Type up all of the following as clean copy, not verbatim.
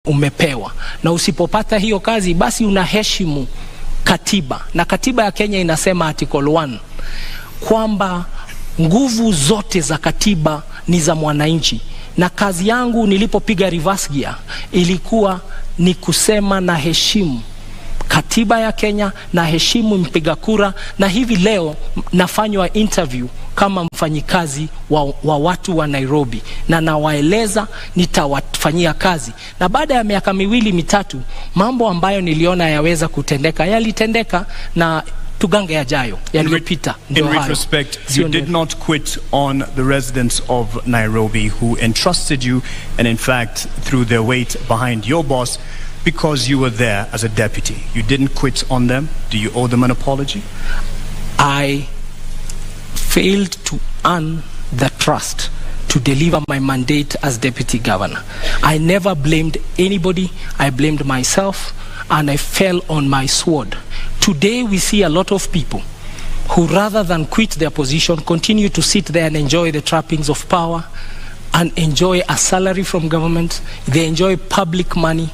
umepewa, na usipopata hiyo kazi basi unaheshimu katiba, na katiba ya Kenya inasema article 1 kwamba nguvu zote za katiba ni za mwananchi. Na kazi yangu nilipopiga reverse gear ilikuwa ni kusema na heshimu katiba ya Kenya, na heshimu mpiga kura, na hivi leo nafanywa interview kama mfanyikazi wa watu wa Nairobi, na nawaeleza nitawafanyia kazi, na baada ya miaka 2-3 mambo ambayo niliona yaweza kutendeka yalitendeka, na tugange yajayo yaliyopita. In retrospect, you did not quit on the residents of Nairobi who entrusted you, and in fact threw their weight behind your boss because you were there as a deputy. You didn't quit on them. Do you owe them an apology? I failed to earn the trust to deliver my mandate as deputy governor. I never blamed anybody. I blamed myself, and I fell on my sword. Today we see a lot of people who, rather than quit their position, continue to sit there and enjoy the trappings of power and enjoy a salary from government. They enjoy public money.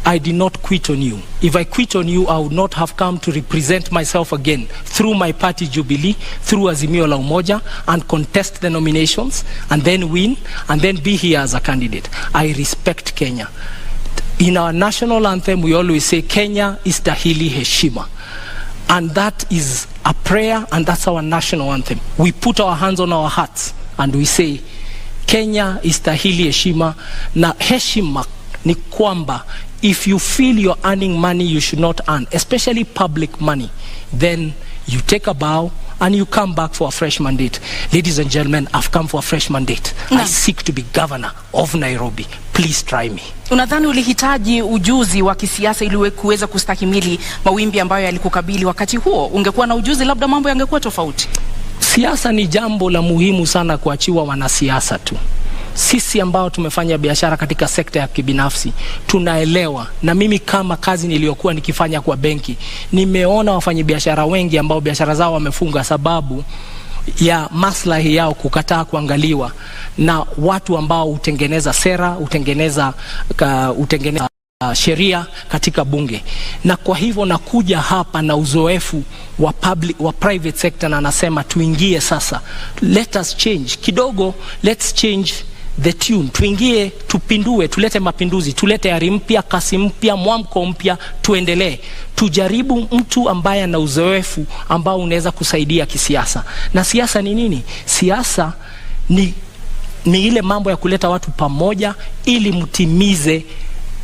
I did not quit on you. If I quit on you, I would not have come to represent myself again through my party Jubilee, through Azimio la Umoja, and contest the nominations and then win and then be here as a candidate. I respect Kenya. In our national anthem, we always say Kenya istahili heshima, and that is a prayer, and that's our national anthem. We put our hands on our hearts and we say Kenya istahili heshima. Na heshima ni kwamba if you feel you're earning money you should not earn, especially public money, then you take a bow and you come back for a fresh mandate. Ladies and gentlemen, I've come for a fresh mandate. I seek to be governor of Nairobi. Please try me. Unadhani ulihitaji ujuzi wa kisiasa ili kuweza kustahimili mawimbi ambayo yalikukabili wakati huo? Ungekuwa na ujuzi, labda mambo yangekuwa tofauti. Siasa ni jambo la muhimu sana kuachiwa wanasiasa tu. Sisi ambao tumefanya biashara katika sekta ya kibinafsi tunaelewa, na mimi kama kazi niliyokuwa nikifanya kwa benki, nimeona wafanyabiashara wengi ambao biashara zao wamefunga sababu ya maslahi yao kukataa kuangaliwa na watu ambao utengeneza sera, utengeneza sheria katika bunge. Na kwa hivyo nakuja hapa na uzoefu wa private sector, na nasema tuingie sasa, let us change kidogo, let's change the tune, tuingie, tupindue, tulete mapinduzi, tulete ari mpya, kasi mpya, mwamko mpya, tuendelee, tujaribu mtu ambaye ana uzoefu ambao unaweza kusaidia kisiasa. Na siasa ni nini? Siasa ni ile mambo ya kuleta watu pamoja ili mtimize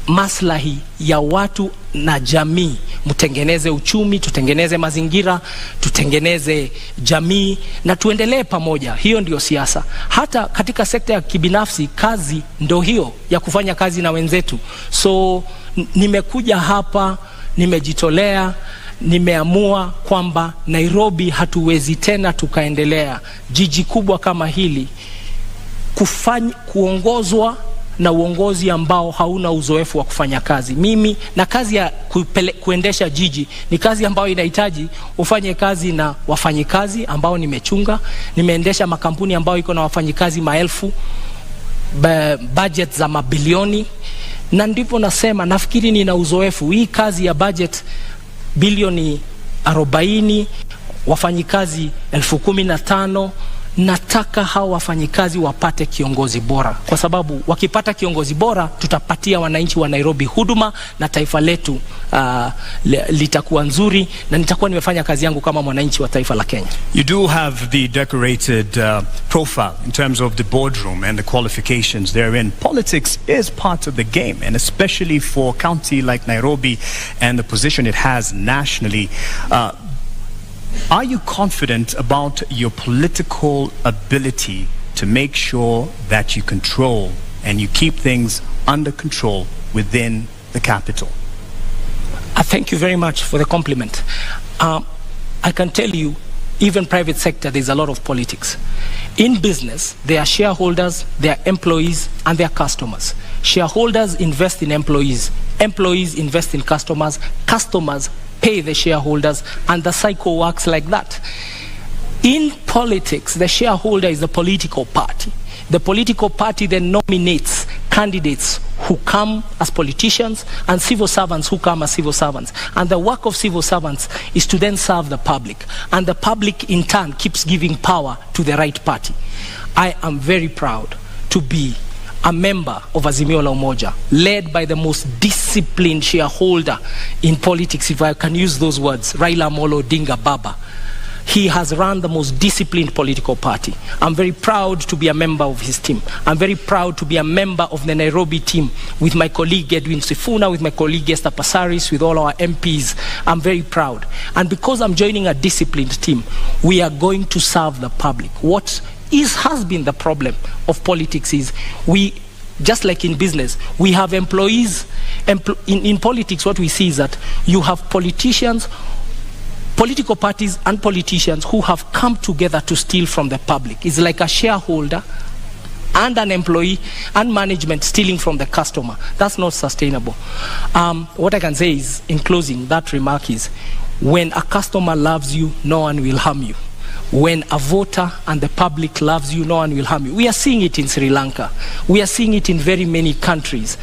maslahi ya watu na jamii. Mtengeneze uchumi, tutengeneze mazingira, tutengeneze jamii, na tuendelee pamoja. Hiyo ndio siasa. Hata katika sekta ya kibinafsi, kazi ndio hiyo ya kufanya kazi na wenzetu. So nimekuja hapa, nimejitolea, nimeamua kwamba Nairobi hatuwezi tena tukaendelea, jiji kubwa kama hili, kuongozwa na uongozi ambao hauna uzoefu wa kufanya kazi. Mimi na kazi ya kuendesha jiji ni kazi ambayo inahitaji ufanye kazi na wafanyikazi ambao nimechunga. Nimeendesha makampuni ambayo iko na wafanyikazi maelfu, budget za mabilioni, na ndipo nasema nafikiri nina uzoefu. Hii kazi ya budget bilioni 40, wafanyikazi 15,000, nataka hao wafanyikazi wapate kiongozi bora, kwa sababu wakipata kiongozi bora tutapatia wananchi wa Nairobi huduma, na taifa letu litakuwa nzuri, na nitakuwa nimefanya kazi yangu kama mwananchi wa taifa la Kenya. You do have the decorated profile in terms of the boardroom and the qualifications therein. Politics is part of the game, and especially for a county like Nairobi and the position it has nationally. Are you confident about your political ability to make sure that you control and you keep things under control within the capital? Thank you very much for the compliment. I can tell you, even private sector, there's a lot of politics. In business, there are shareholders, there are employees, and there are customers. Shareholders invest in employees. Employees invest in customers. Customers pay the shareholders, and the cycle works like that. In politics, the shareholder is the political party. The political party then nominates candidates who come as politicians and civil servants who come as civil servants. And the work of civil servants is to then serve the public. And the public in turn keeps giving power to the right party. I am very proud to be a member of Azimio la Umoja, led by the most disciplined shareholder in politics, if I can use those words, Raila Amolo Odinga Baba. He has run the most disciplined political party. I'm very proud to be a member of his team. I'm very proud to be a member of the Nairobi team with my colleague Edwin Sifuna, with my colleague Esther Passaris, with all our MPs. I'm very proud. And because I'm joining a disciplined team, we are going to serve the public. What has been the problem of politics is just like in business, we have employees. In politics, what we see is that you have politicians, political parties and politicians who have come together to steal from the public. It's like a shareholder and an employee and management stealing from the customer. That's not sustainable. What I can say is, in closing, that remark is, when a customer loves you, no one will harm you. When a voter and the public loves you, no one will harm you. We are seeing it in Sri Lanka. We are seeing it in very many countries,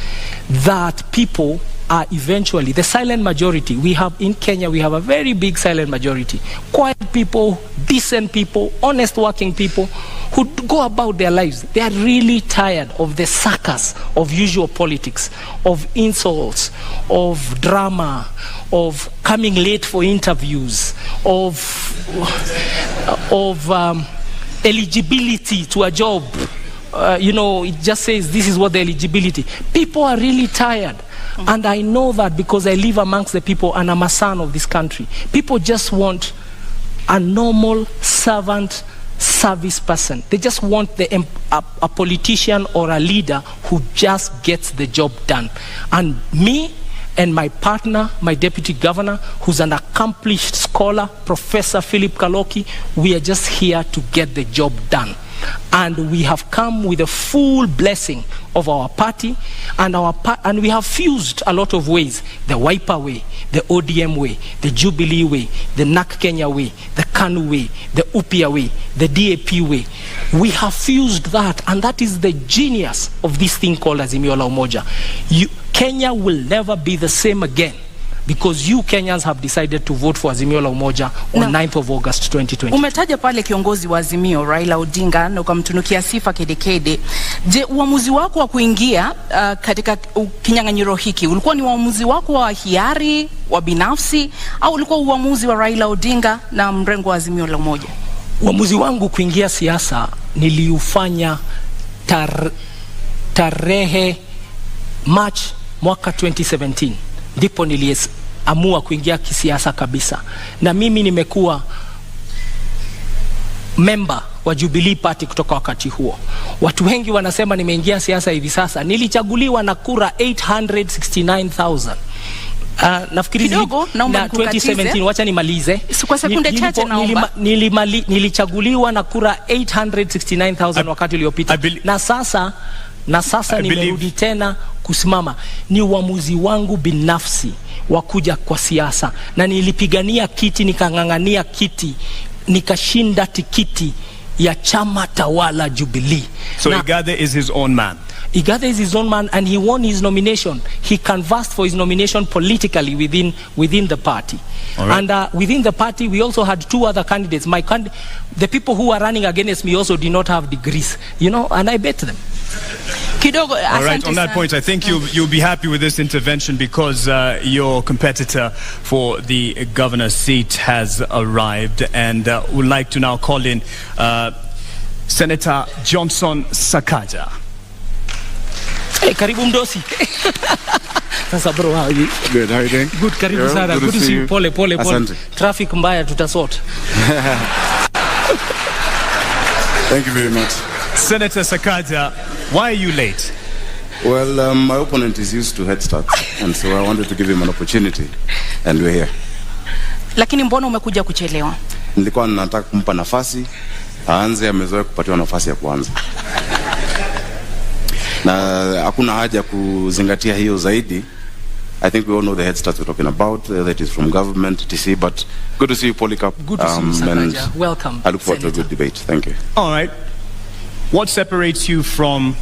that people are eventually the silent majority. We have in Kenya, we have a very big silent majority. Quiet people, decent people, honest working people who go about their lives. They are really tired of the circus of usual politics, of insults, of drama, of coming late for interviews, of eligibility to a job. It just says this is what the eligibility. People are really tired. And I know that because I live amongst the people and I'm a son of this country. People just want a normal servant service person. They just want a politician or a leader who just gets the job done. And me and my partner, my deputy governor, who's an accomplished scholar, Professor Philip Kaloki, we are just here to get the job done. And we have come with a full blessing of our party, and we have fused a lot of ways: the Wiper way, the ODM way, the Jubilee way, the NAK Kenya way, the KANU way, the UPIA way, the DAP way. We have fused that, and that is the genius of this thing called Azimio la Umoja. Kenya will never be the same again, because you Kenyans have decided to vote for Azimio la Umoja on 9th of August 2020. Umetaja pale kiongozi wa Azimio Raila Odinga na ukamtunukia sifa kedekede. Je, uamuzi wako wa kuingia katika kinyang'anyiro hiki ulikuwa ni uamuzi wako wa hiari, wa binafsi, au ulikuwa uamuzi wa Raila Odinga na mrengo wa Azimio la Umoja? Uamuzi wangu kuingia siasa niliufanya tarehe March mwaka 2017. Ndipo niliamua kuingia kisiasa kabisa. Na mimi nimekuwa member wa Jubilee Party kutoka wakati huo. Watu wengi wanasema nimeingia siasa hivi sasa. Nilichaguliwa na kura 869,000. Nafikiri na 2017, wacha nimalize. Kwa sekunde chache naomba. Nilichaguliwa na kura 869,000 wakati uliopita. Na sasa nimerudi tena kusimama. Ni uamuzi wangu binafsi wa kuja kwa siasa, na nilipigania kiti, nikang'ang'ania kiti, nikashinda tikiti ya chama tawala Jubilee. So Igathe is his own man. Igathe is his own man, and he won his nomination. He canvassed for his nomination politically within the party. Right. And within the party, we also had two other candidates. The people who were running against me also did not have degrees, and I bet them. Kidogo, all right, on that point, I think you'll be happy with this intervention, because your competitor for the governor's seat has arrived, and would like to now call in Senator Johnson Sakaja. Hey, karibu mdosi. Sasa bro, how are you? Good, how are you doing? Good, karibu sana. Good to see you. Pole. Traffic mbaya, tutasort. Thank you very much. Senator Sakaja, why are you late? Well, my opponent is used to head start, and so I wanted to give him an opportunity, and we're here. Lakini mbona umekuja kuchelewa? Nilikuwa nataka kumpa nafasi, aanze, amezoea kupatiwa nafasi ya kwanza. Na hakuna haja kuzingatia hiyo zaidi. I think we all know the head start we're talking about, that is from government, etc. But good to see you, Polycarp. Good to see you, Sakaja. Welcome. I look forward to a good debate. Thank you. All right. What separates you from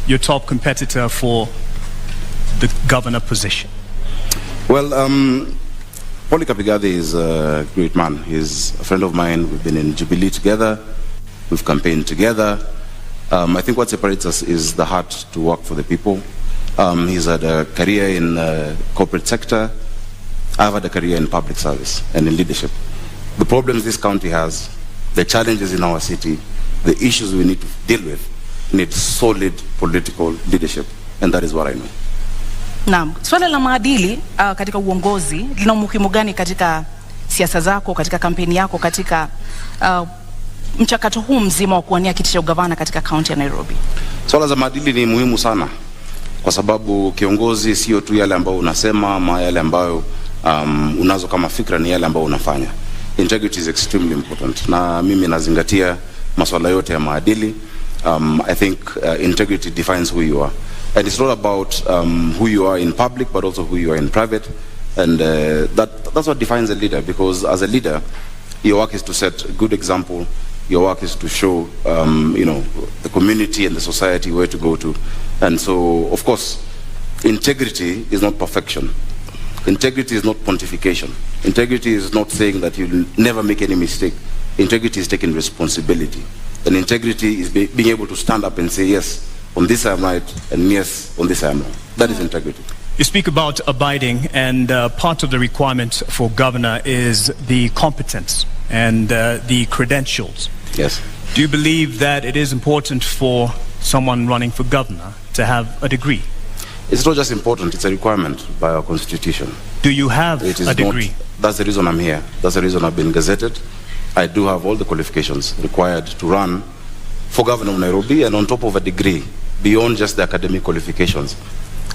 your top competitor for the governor position? Well, Debate-Igathe is a great man. He's a friend of mine. We've been in Jubilee together. We've campaigned together. I think what separates us is the heart to work for the people. He's had a career in the corporate sector. I've had a career in public service and in leadership. The problems this county has, the challenges in our city, the issues we need to deal with, need solid political leadership. And that is what I know. Naam, swala la maadili katika uongozi lina umuhimu gani katika siasa zako, katika kampeni yako, katika mchakato huu mzima wa kuwania kiti cha ugavana katika kaunti ya Nairobi? Swala za maadili ni muhimu sana, kwa sababu kiongozi sio tu yale ambayo unasema ama yale ambayo unazo kama fikra, ni yale ambayo unafanya. Integrity is extremely important, na mimi nazingatia masuala yote ya maadili. I think integrity defines who you are, and it's not about who you are in public, but also who you are in private, and that's what defines a leader. Because as a leader, your work is to set a good example. Your work is to show the community and the society where to go to. And so, of course, integrity is not perfection. Integrity is not pontification. Integrity is not saying that you'll never make any mistake. Integrity is taking responsibility. And integrity is being able to stand up and say, yes, on this I am right, and yes, on this I am wrong. That is integrity. You speak about abiding, and part of the requirement for governor is the competence and the credentials. Yes. Do you believe that it is important for someone running for governor to have a degree? It's not just important, it's a requirement by our constitution. Do you have a degree? That's the reason I'm here. That's the reason I've been gazetted. I do have all the qualifications required to run for governor of Nairobi, and on top of a degree, beyond just the academic qualifications,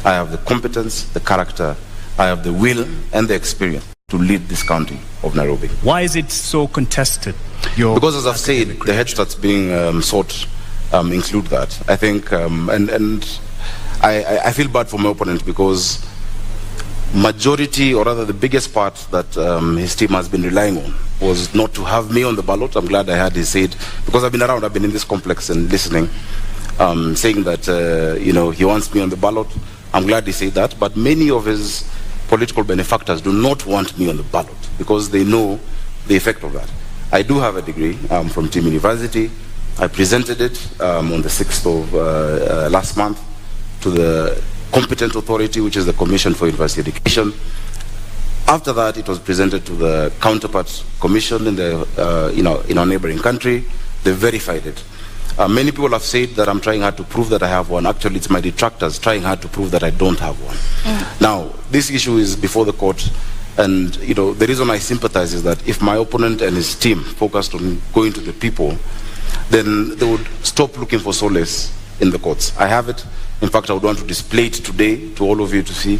I have the competence, the character, I have the will and the experience to lead this county of Nairobi. Why is it so contested? Because as I've said, the head starts being sought include that. I think, and I feel bad for my opponent, because majority, or rather the biggest part that his team has been relying on was not to have me on the ballot. I'm glad I had his said, because I've been around, I've been in this complex and listening, saying that he wants me on the ballot. I'm glad he said that, but many of his political benefactors do not want me on the ballot because they know the effect of that. I do have a degree from Team University. I presented it on the 6th of last month to the competent authority, which is the Commission for University Education. After that, it was presented to the counterpart commission in the in our neighboring country. They verified it. Many people have said that I'm trying hard to prove that I have one. Actually, it's my detractors trying hard to prove that I don't have one. Now, this issue is before the court, and the reason I sympathize is that if my opponent and his team focused on going to the people, then they would stop looking for solace in the courts. I have it. In fact, I would want to display it today to all of you to see.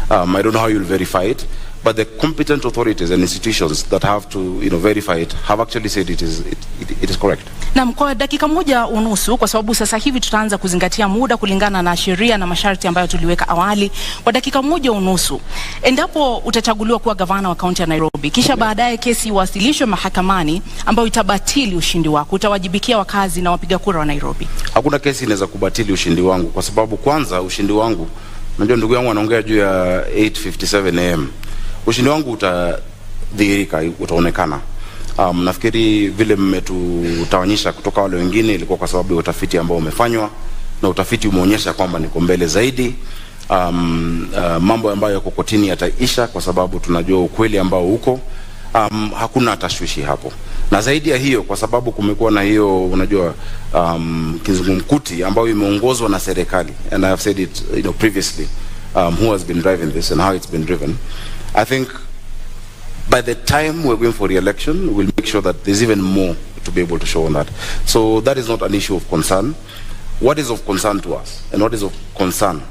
I don't know how you'll verify it, but the competent authorities and institutions that have to verify it have actually said it is correct. Na kwa dakika moja unusu, kwa sababu sasa hivi tutaanza kuzingatia muda kulingana na sheria na masharti ambayo tuliweka awali. Kwa dakika moja unusu, endapo utachaguliwa kuwa gavana wa kaunti ya Nairobi, kisha baadaye kesi iwasilishwe mahakamani ambayo itabatili ushindi wako, utawajibikia wakazi na wapiga kura wa Nairobi? Hakuna kesi inaweza kubatili ushindi wangu, kwa sababu kwanza ushindi wangu, unajua ndugu yangu anaongea juu ya 8:57 am. Ushindi wangu utadhihirika, utaonekana. Nafikiri vile mmetutawanyisha kutoka wale wengine ilikuwa kwa sababu ya utafiti ambao umefanywa, na utafiti umeonyesha kwamba niko mbele zaidi. Mambo ambayo yako kotini yataisha kwa sababu tunajua ukweli ambao uko. Hakuna tashwishi hapo. Na zaidi ya hiyo, kwa sababu kumekuwa na hiyo unajua kizungumkuti ambayo imeongozwa na serikali, and I have said it previously, who has been driving this and how it's been driven. I think by the time we're going for re-election, we'll make sure that there's even more to be able to show on that. So that is not an issue of concern. What is of concern to us, and what is of concern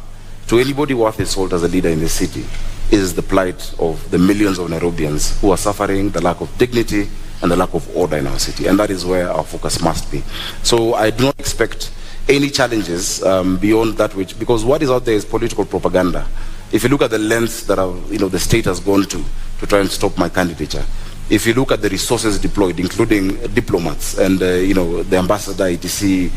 to anybody worth his salt as a leader in this city, is the plight of the millions of Nairobians who are suffering the lack of dignity and the lack of order in our city. And that is where our focus must be. So I do not expect any challenges beyond that, because what is out there is political propaganda. If you look at the lengths that the state has gone to try and stop my candidature, if you look at the resources deployed, including diplomats and the ambassador, etc.,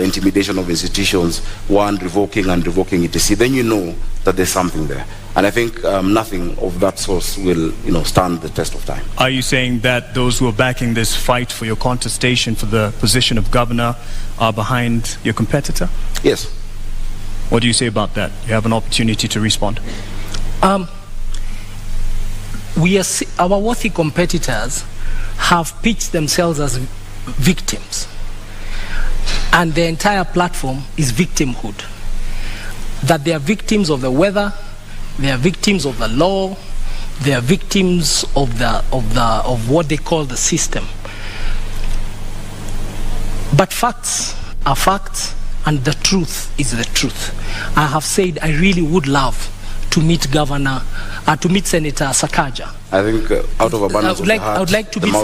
intimidation of institutions, revoking and revoking, etc., then you know that there's something there. And I think nothing of that source will stand the test of time. Are you saying that those who are backing this fight for your contestation for the position of governor are behind your competitor? Yes. What do you say about that? You have an opportunity to respond. Our worthy competitors have pitched themselves as victims, and the entire platform is victimhood. That they are victims of the weather, they are victims of the law, they are victims of what they call the system. But facts are facts, and the truth is the truth. I have said I really would love to meet Senator Sakaja. I think out of abundance I would like to meet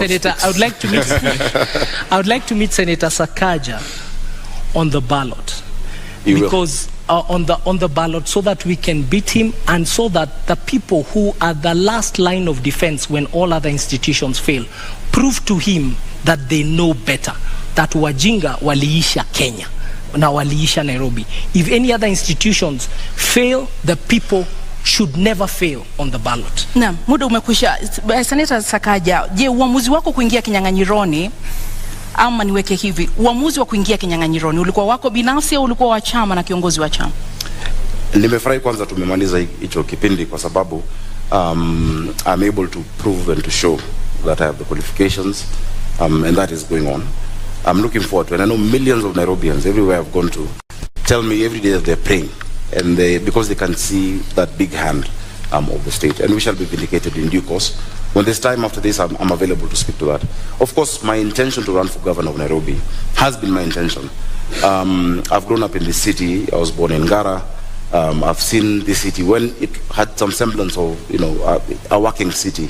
Senator Sakaja on the ballot. On the ballot, so that we can beat him, and so that the people who are the last line of defense when all other institutions fail prove to him that they know better, that wajinga waliisha Kenya na waliisha Nairobi. If any other institutions fail, the people should never fail on the ballot. Naam, muda umekwisha. Senator Sakaja, je, uamuzi wako kuingia kinyang'anyironi, ama niweke hivi, uamuzi wa kuingia kinyang'anyironi ulikuwa wako binafsi au ulikuwa wa chama na kiongozi wa chama? Nimefurahi kwanza tumemaliza hicho kipindi kwa sababu I'm able to prove and to show that I have the qualifications, and that is going on. I'm looking forward to it. And I know millions of Nairobians everywhere I've gone to tell me every day that they're praying, and because they can see that big hand of the state, and we shall be vindicated in due course. When there's time after this, I'm available to speak to that. Of course, my intention to run for governor of Nairobi has been my intention. I've grown up in this city. I was born in Ngara. I've seen this city when it had some semblance of a working city,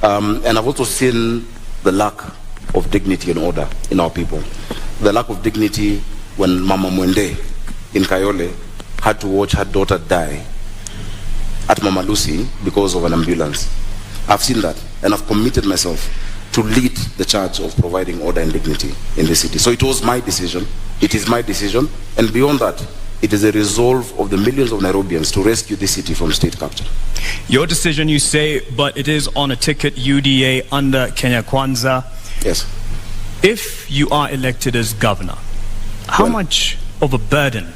and I've also seen the lack of dignity and order in our people. The lack of dignity when Mama Mwende in Kayole had to watch her daughter die at Mama Lucy because of an ambulance. I've seen that, and I've committed myself to lead the charge of providing order and dignity in the city. So it was my decision, it is my decision, and beyond that, it is a resolve of the millions of Nairobians to rescue this city from state capture. Your decision, you say, but it is on a ticket UDA under Kenya Kwanza. Yes. If you are elected as governor, how much of a burden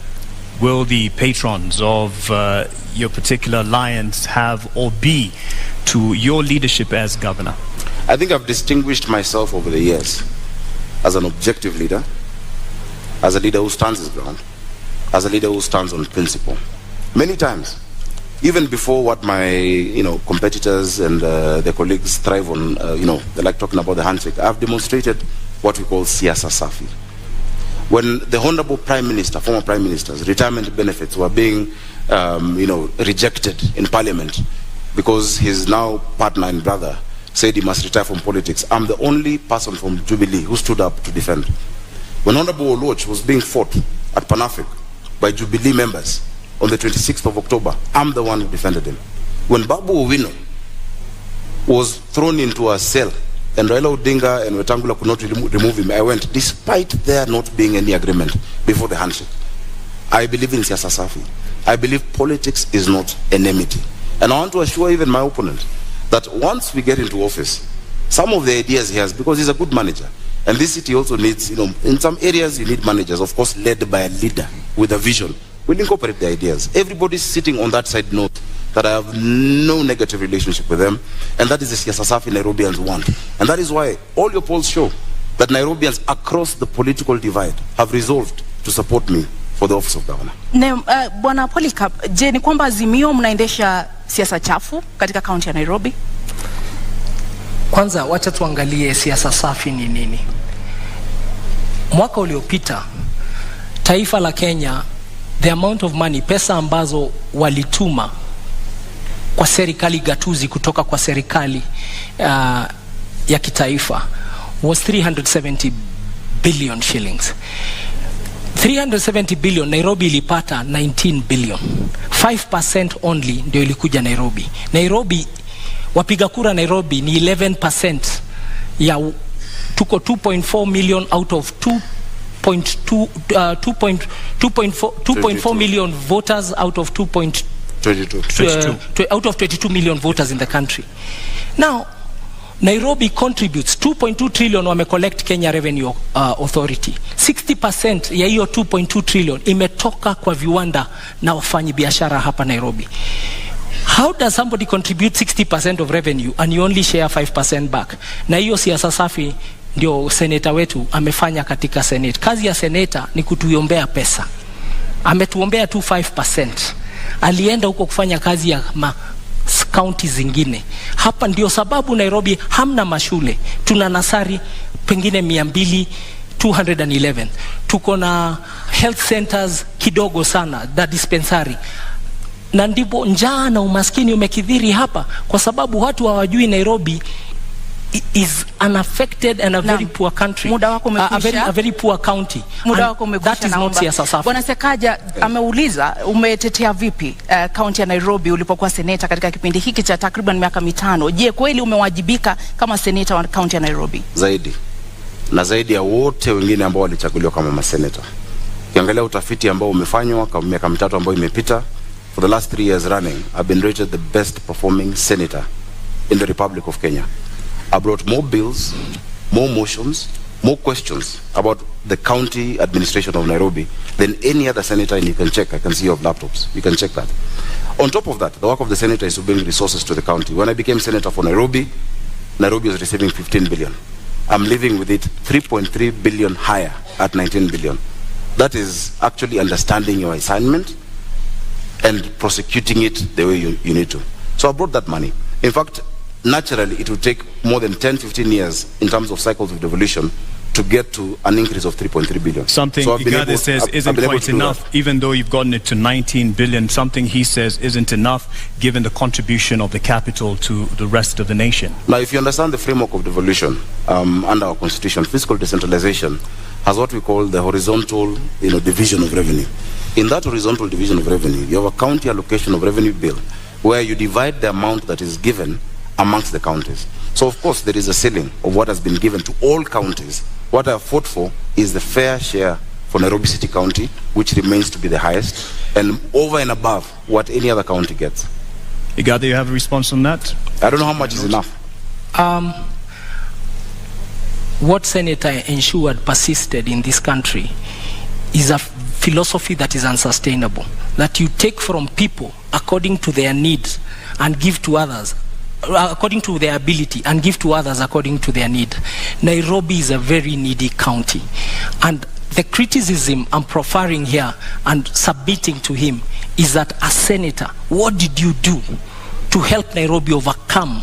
will the patrons of your particular alliance have or be to your leadership as governor? I think I've distinguished myself over the years as an objective leader, as a leader who stands his ground, as a leader who stands on principle. Many times, even before what my competitors and their colleagues thrive on, they like talking about the handshake, I've demonstrated what we call siasa safi. When the Honorable Prime Minister, former Prime Minister's retirement benefits were being rejected in Parliament because his now partner and brother said he must retire from politics, I'm the only person from Jubilee who stood up to defend. When Honorable Oloch was being fought at Panafric by Jubilee members on the 26th of October, I'm the one who defended him. When Babu Owino was thrown into a cell and Raila Odinga and Wetangula could not remove him, I went, despite there not being any agreement before the handshake. I believe in siasa safi. I believe politics is not enmity. And I want to assure even my opponent that once we get into office, some of the ideas he has, because he's a good manager, and this city also needs, in some areas you need managers, of course, led by a leader with a vision. We'll incorporate the ideas. Everybody sitting on that side knows that I have no negative relationship with them, and that is the siasa safi Nairobians want. And that is why all your polls show that Nairobians across the political divide have resolved to support me for the office of governor. Bwana Polycarp, je, ni kwamba Azimio mnaendesha siasa chafu katika kaunti ya Nairobi? Kwanza wacha tuangalie siasa safi ni nini. Mwaka uliopita taifa la Kenya, the amount of money, pesa ambazo walituma kwa serikali gatuzi kutoka kwa serikali ya kitaifa was 370 billion shillings. 370 billion, Nairobi ilipata 19 billion. 5% only ndio ilikuja Nairobi. Nairobi Wapiga kura Nairobi ni 11% ya tuko 2.4 million out of 2.4 million voters out of 22 million voters in the country. Now, Nairobi contributes 2.2 trillion wame collect Kenya Revenue Authority. 60% ya hiyo 2.2 trillion imetoka kwa viwanda na wafanyi biashara hapa Nairobi. How does somebody contribute 60% of revenue and you only share 5% back? Na hiyo siasa safi ndio seneta wetu amefanya katika Senate. Kazi ya seneta ni kutuombea pesa. Ametuombea tu 5%. Alienda huko kufanya kazi ya county zingine. Hapa ndio sababu Nairobi hamna mashule. Tuna nasari pengine 211. Tuko na health centers kidogo sana, da dispensary. Na ndipo njaa na umaskini umekithiri hapa kwa sababu watu hawajui Nairobi is unaffected and a very poor country. Muda wako umekwisha. A very poor county. Muda wako umekwisha. That is not siasa safi. Bwana Sakaja ameuliza umetetea vipi county ya Nairobi ulipokuwa seneta katika kipindi hiki cha takriban miaka 5. Je, kweli umewajibika kama seneta wa county ya Nairobi? Zaidi. Na zaidi ya wote wengine ambao walichaguliwa kama maseneta. Ukiangalia utafiti ambao umefanywa kwa miaka 3 ambayo imepita, for the last 3 years running, I've been rated the best performing senator in the Republic of Kenya. I brought more bills, more motions, more questions about the county administration of Nairobi than any other senator, and you can check. I can see your laptops. You can check that. On top of that, the work of the senator is to bring resources to the county. When I became senator for Nairobi, Nairobi was receiving 15 billion. I'm living with it 3.3 billion higher at 19 billion. That is actually understanding your assignment and prosecuting it the way you need to. So I brought that money. In fact, naturally, it will take more than 10-15 years in terms of cycles of devolution to get to an increase of 3.3 billion. Something Igathe says isn't quite enough, even though you've gotten it to 19 billion. Something he says isn't enough, given the contribution of the capital to the rest of the nation. Now, if you understand the framework of devolution under our constitution, fiscal decentralization has what we call the horizontal, division of revenue. In that horizontal division of revenue, you have a county allocation of revenue bill, where you divide the amount that is given amongst the counties. So of course there is a ceiling of what has been given to all counties. What I have fought for is the fair share for Nairobi City County, which remains to be the highest, and over and above what any other county gets. Igathe, you have a response on that? I don't know how much is enough. What Senator ensured persisted in this country is a philosophy that is unsustainable. That you take from people according to their needs and give to others according to their ability and give to others according to their need. Nairobi is a very needy county, and the criticism I'm proffering here and submitting to him is that as senator, what did you do to help Nairobi overcome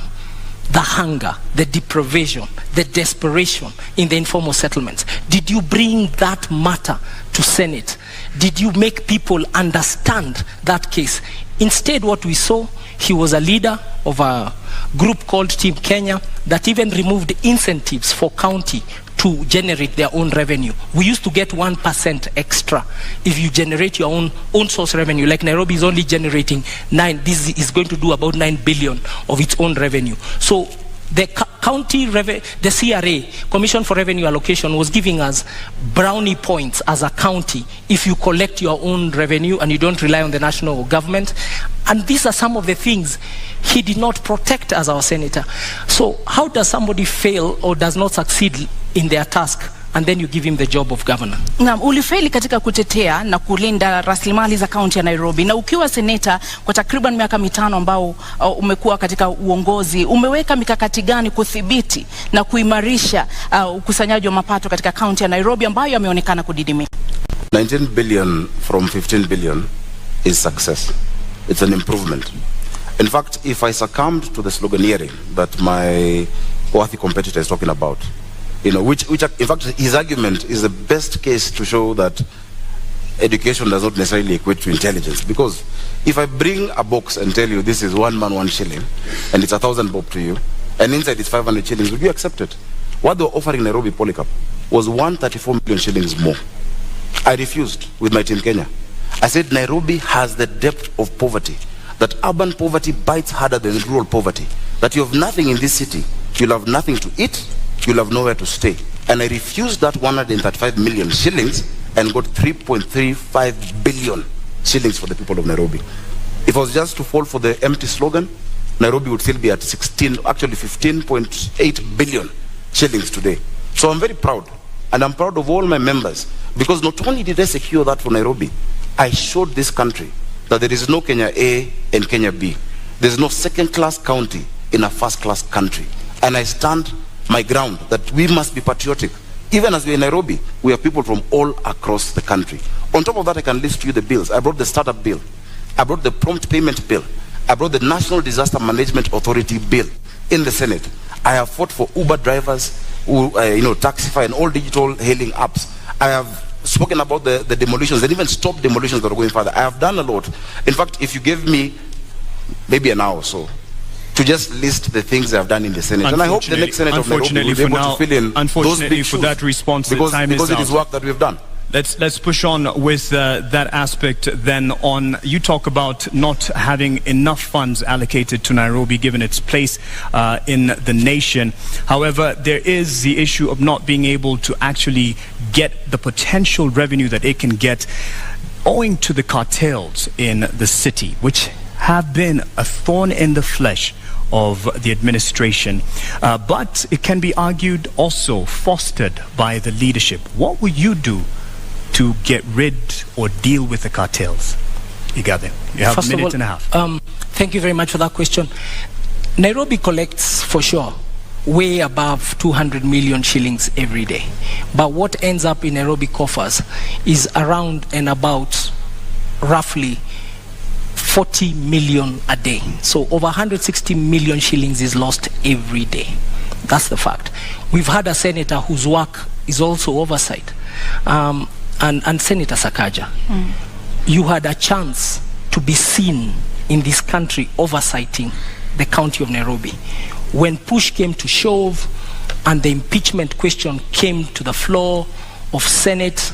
the hunger, the deprivation, the desperation in the informal settlements? Did you bring that matter to Senate? Did you make people understand that case? Instead, what we saw, he was a leader of a group called Team Kenya that even removed incentives for county to generate their own revenue. We used to get 1% extra if you generate your own source revenue. Like Nairobi is only generating 9. This is going to do about 9 billion of its own revenue. So the county the CRA, Commission for Revenue Allocation, was giving us brownie points as a county if you collect your own revenue and you don't rely on the national government. And these are some of the things he did not protect as our senator. So how does somebody fail or does not succeed in their task and then you give him the job of governor? Na ulifeli katika kutetea na kulinda rasilimali za kaunti ya Nairobi, na ukiwa seneta kwa takriban miaka 5 ambao umekuwa katika uongozi, umeweka mikakati gani kudhibiti na kuimarisha ukusanyaji wa mapato katika kaunti ya Nairobi ambayo yameonekana kudidimia? 19 billion from 15 billion is success. It's an improvement. In fact, if I succumbed to the sloganeering that my worthy competitor is talking about, which in fact his argument is the best case to show that education does not necessarily equate to intelligence. Because if I bring a box and tell you this is 1 man 1 shilling and it's 1,000 bob to you, and inside it's 500 shillings, would you accept it? What they were offering Nairobi Polycarp was 134 million shillings more. I refused with my Team Kenya. I said Nairobi has the depth of poverty, that urban poverty bites harder than rural poverty. that you have nothing in this city, you'll have nothing to eat, you'll have nowhere to stay. And I refused that 135 million shillings and got 3.35 billion shillings for the people of Nairobi. If I was just to fall for the empty slogan, Nairobi would still be at 15.8 billion shillings today. So I'm very proud, and I'm proud of all my members, because not only did I secure that for Nairobi, I showed this country that there is no Kenya A and Kenya B. There's no second-class county in a first-class country. And I stand my ground that we must be patriotic. Even as we're in Nairobi, we have people from all across the country. On top of that, I can list to you the bills. I brought the startup bill. I brought the prompt payment bill. I brought the National Disaster Management Authority bill in the Senate. I have fought for Uber drivers, Taxify and all digital hailing apps. I have spoken about the demolitions and even stopped demolitions that are going further. I have done a lot. In fact, if you give me maybe an hour or so to just list the things I've done in the Senate, and I hope the next Senate of Nairobi will be able to fill in those big shoes, that response, because it is work that we've done. Let's push on with that aspect then on. You talk about not having enough funds allocated to Nairobi given its place in the nation. However, there is the issue of not being able to actually get the potential revenue that it can get owing to the cartels in the city, which have been a thorn in the flesh of the administration, but it can be argued also fostered by the leadership. What will you do to get rid or deal with the cartels? Igathe, you have a minute and a half. Thank you very much for that question. Nairobi collects, for sure, way above 200 million shillings every day. But what ends up in Nairobi coffers is around and about roughly 40 million a day. So over 160 million shillings is lost every day. That's the fact. We've had a senator whose work is also oversight. And Senator Sakaja, you had a chance to be seen in this country oversighting the county of Nairobi. When push came to shove and the impeachment question came to the floor of Senate,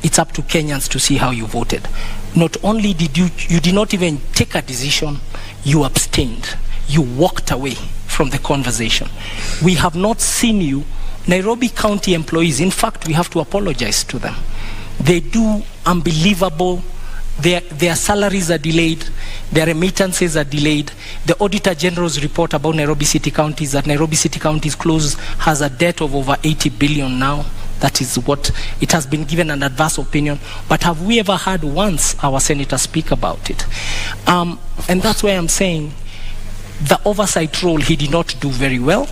it's up to Kenyans to see how you voted. Not only did you did not even take a decision, you abstained. You walked away from the conversation. We have not seen you. Nairobi County employees, in fact, we have to apologize to them. They do unbelievable. Their salaries are delayed. Their remittances are delayed. The Auditor General's report about Nairobi City County is that Nairobi City County has a debt of over 80 billion now. That is what it has been given an adverse opinion. But have we ever had once our senator speak about it? And that's why I'm saying the oversight role he did not do very well.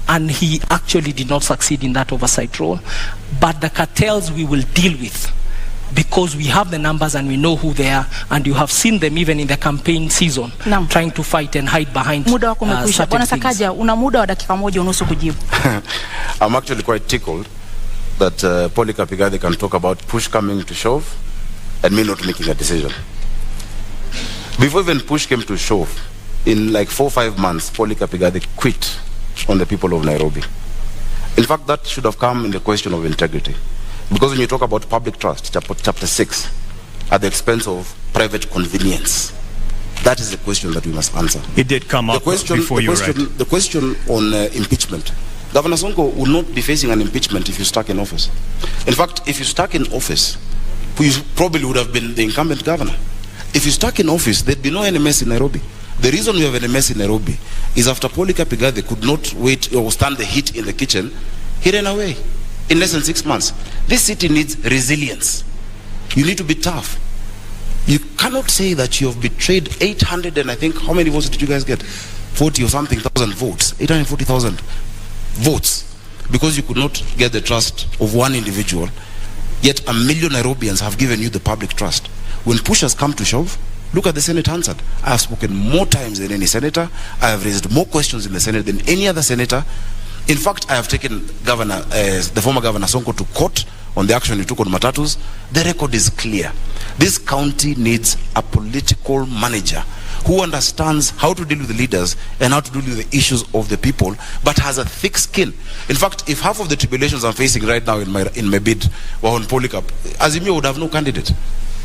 And he actually did not succeed in that oversight role. But the cartels we will deal with, because we have the numbers and we know who they are, and you have seen them even in the campaign season trying to fight and hide behind muda wako umekwisha. Bwana Sakaja, una muda wa dakika moja unusu kujibu. I'm actually quite tickled that Debate-Igathe can talk about push coming to shove and me not making a decision. Before even push came to shove, in like 4 or 5 months, Debate-Igathe quit on the people of Nairobi. In fact, that should have come in the question of integrity. Because when you talk about public trust, chapter 6, at the expense of private convenience, that is the question that we must answer. It did come up before you, right? The question on impeachment. Governor Sonko will not be facing an impeachment if you're stuck in office. In fact, if you're stuck in office, you probably would have been the incumbent governor. If you're stuck in office, there'd be no NMS in Nairobi. The reason we have an NMS in Nairobi is after Debate-Igathe could not wait or stand the heat in the kitchen, he ran away in less than 6 months. This city needs resilience. You need to be tough. You cannot say that you have betrayed 800 and I think, how many votes did you guys get? 40 or something thousand votes, 840,000 votes, because you could not get the trust of one individual, yet 1 million Nairobians have given you the public trust. When push has come to shove, look at the Senate answered. I have spoken more times than any senator. I have raised more questions in the Senate than any other senator. In fact, I have taken the former Governor Sonko to court on the action he took on Matatus. The record is clear. This county needs a political manager who understands how to deal with the leaders and how to deal with the issues of the people, but has a thick skin. In fact, if half of the tribulations I'm facing right now in my bid were on Polycarp, Azimio would have no candidate.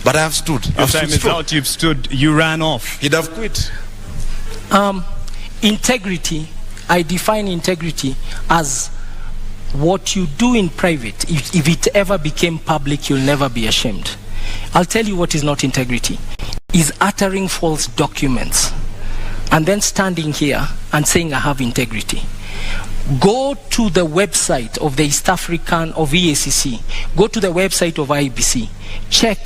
But I have stood. Your time is out. You've stood. You ran off. He'd have quit. integrity, I define integrity as what you do in private. If it ever became public, you'll never be ashamed. I'll tell you what is not integrity. Is uttering false documents and then standing here and saying I have integrity. Go to the website of the East African of EACC. Go to the website of IBC. Check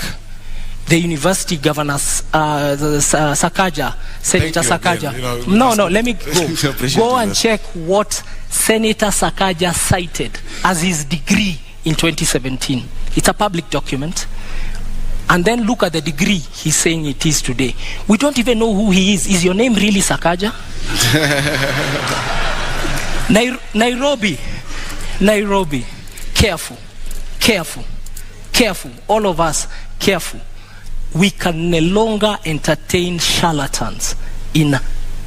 the university governors, Sakaja, Senator Sakaja. Again, no, let me go. Go and check what Senator Sakaja cited as his degree in 2017. It's a public document. And then look at the degree he's saying it is today. We don't even know who he is. Is your name really Sakaja? Nairobi. Careful. All of us, careful. We can no longer entertain charlatans in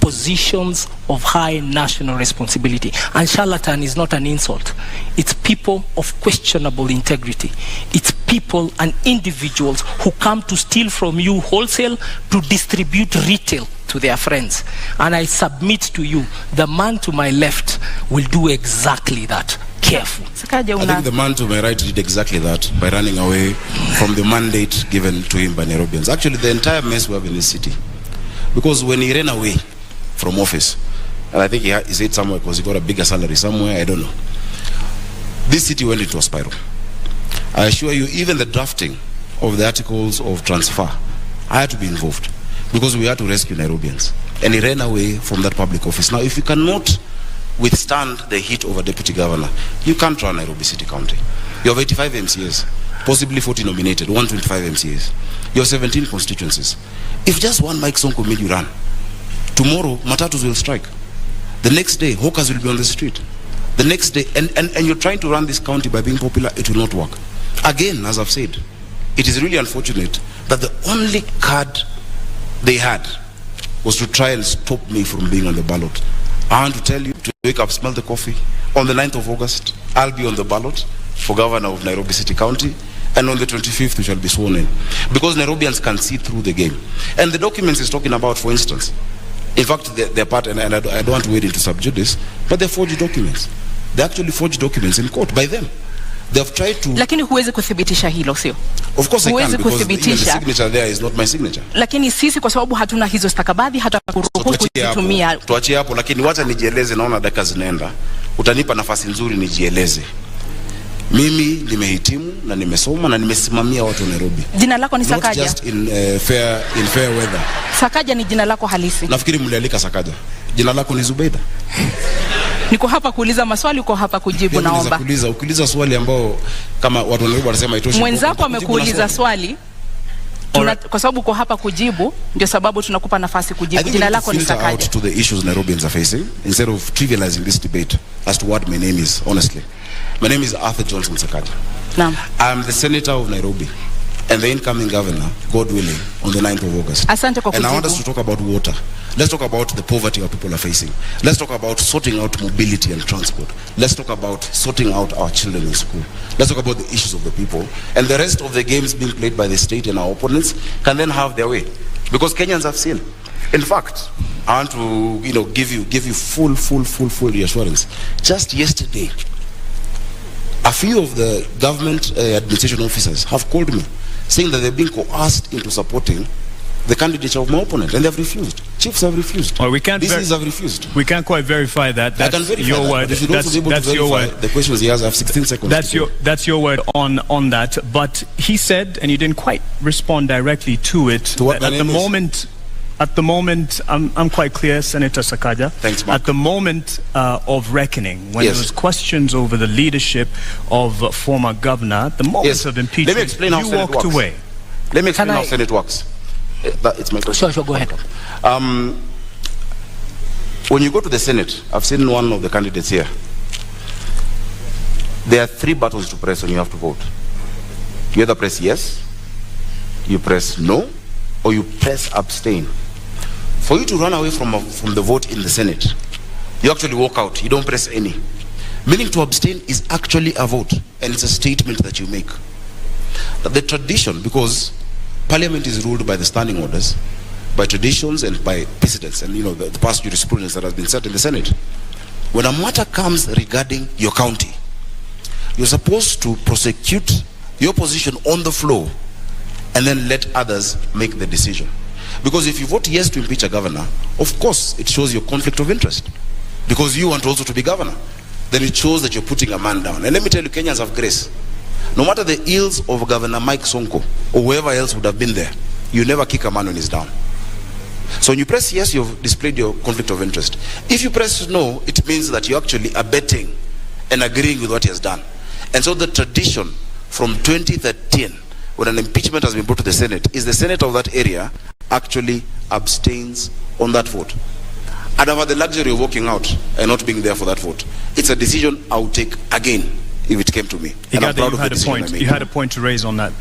positions of high national responsibility. And charlatan is not an insult. It's people of questionable integrity. It's people and individuals who come to steal from you wholesale to distribute retail to their friends. And I submit to you, the man to my left will do exactly that. Careful. I think the man to my right did exactly that by running away from the mandate given to him by Nairobians. Actually, the entire mess we have in this city. Because when he ran away from office, and I think he said somewhere because he got a bigger salary somewhere, I don't know. This city went into a spiral. I assure you, even the drafting of the articles of transfer, I had to be involved because we had to rescue Nairobians. And he ran away from that public office. Now, if you cannot withstand the heat of a deputy governor, you can't run Nairobi City County. You have 85 MCAs, possibly 40 nominated, 125 MCAs. You have 17 constituencies. If just one Mike Sonko made you run, tomorrow matatus will strike. The next day, hawkers will be on the street. The next day, and you're trying to run this county by being popular, it will not work. Again, as I've said, it is really unfortunate that the only card they had was to try and stop me from being on the ballot. I want to tell you to wake up, smell the coffee. On the 9th of August, I'll be on the ballot for governor of Nairobi City County. And on the 25th, we shall be sworn in. Because Nairobians can see through the game. And the documents he's talking about, for instance, in fact, they're part, and I don't want to wade into subject this, but they're forged documents. They're actually forged documents in court by them. They have tried to... Lakini huwezi kuthibitisha hilo, sio? Of course I can, because even the signature there is not my signature. Lakini sisi kwa sababu hatuna hizo stakabadhi hata kuruhusu kutumia. Tuachie hapo, lakini wacha nijieleze, naona dakika zinaenda. Utanipa nafasi nzuri nijieleze. Mimi nimehitimu na nimesoma na nimesimamia watu wa Nairobi. Jina lako ni Sakaja? Not just in fair weather. Sakaja ni jina lako halisi? Nafikiri mlialika Sakaja. Jina lako ni Zubeida. Niko hapa kuuliza maswali, uko hapa kujibu, naomba. Ukiuliza swali ambao kama watu wa Nairobi wanasema itoshi. Mwenzako amekuuliza swali. Kwa sababu uko hapa kujibu, ndio sababu tunakupa nafasi kujibu. Jina lako ni Sakaja. Out to the issues Nairobians are facing instead of trivializing this debate as to what my name is, honestly. My name is Arthur Johnson Sakaja. Naam. I'm the senator of Nairobi and the incoming governor, God willing, on the 9th of August. Asante kwa kujibu. And I want us to talk about water. Let's talk about the poverty our people are facing. Let's talk about sorting out mobility and transport. Let's talk about sorting out our children in school. Let's talk about the issues of the people. And the rest of the games being played by the state and our opponents can then have their way. Because Kenyans have seen. In fact, I want to give you full reassurance. Just yesterday, a few of the government administration officers have called me saying that they've been coerced into supporting the candidature of my opponent, and they've refused. Chiefs have refused. Well, DCs have refused. We can't quite verify that. That's your word. That's your word. The questions he has, I have 16 seconds. That's your word on that. But he said, and you didn't quite respond directly to it. To what At the moment, I'm quite clear, Senator Sakaja. Thanks, Mark. At the moment of reckoning, when there was questions over the leadership of former governor, the moment of impeachment, let me explain how Senate walked works. away. Let me explain how Senate works. It's my question. Sure, go ahead. When you go to the Senate, I've seen one of the candidates here. There are 3 buttons to press when you have to vote. You either press yes, you press no, or you press abstain. For you to run away from the vote in the Senate, you actually walk out. You don't press any. Meaning to abstain is actually a vote, and it's a statement that you make. The tradition, because Parliament is ruled by the standing orders, by traditions and by precedents and the past jurisprudence that has been set in the Senate. When a matter comes regarding your county, you're supposed to prosecute your position on the floor and then let others make the decision. Because if you vote yes to impeach a governor, of course it shows your conflict of interest, because you want also to be governor. Then it shows that you're putting a man down. And let me tell you, Kenyans have grace. No matter the ills of Governor Mike Sonko or whoever else would have been there, you never kick a man when he's down. So when you press yes, you've displayed your conflict of interest. If you press no, it means that you're actually abetting and agreeing with what he has done. And so the tradition from 2013, when an impeachment has been brought to the Senate, is the Senate of that area actually abstains on that vote. I'd have had the luxury of walking out and not being there for that vote. It's a decision I would take again if it came to me. And I'm proud of the decision I made. You had a point to raise on that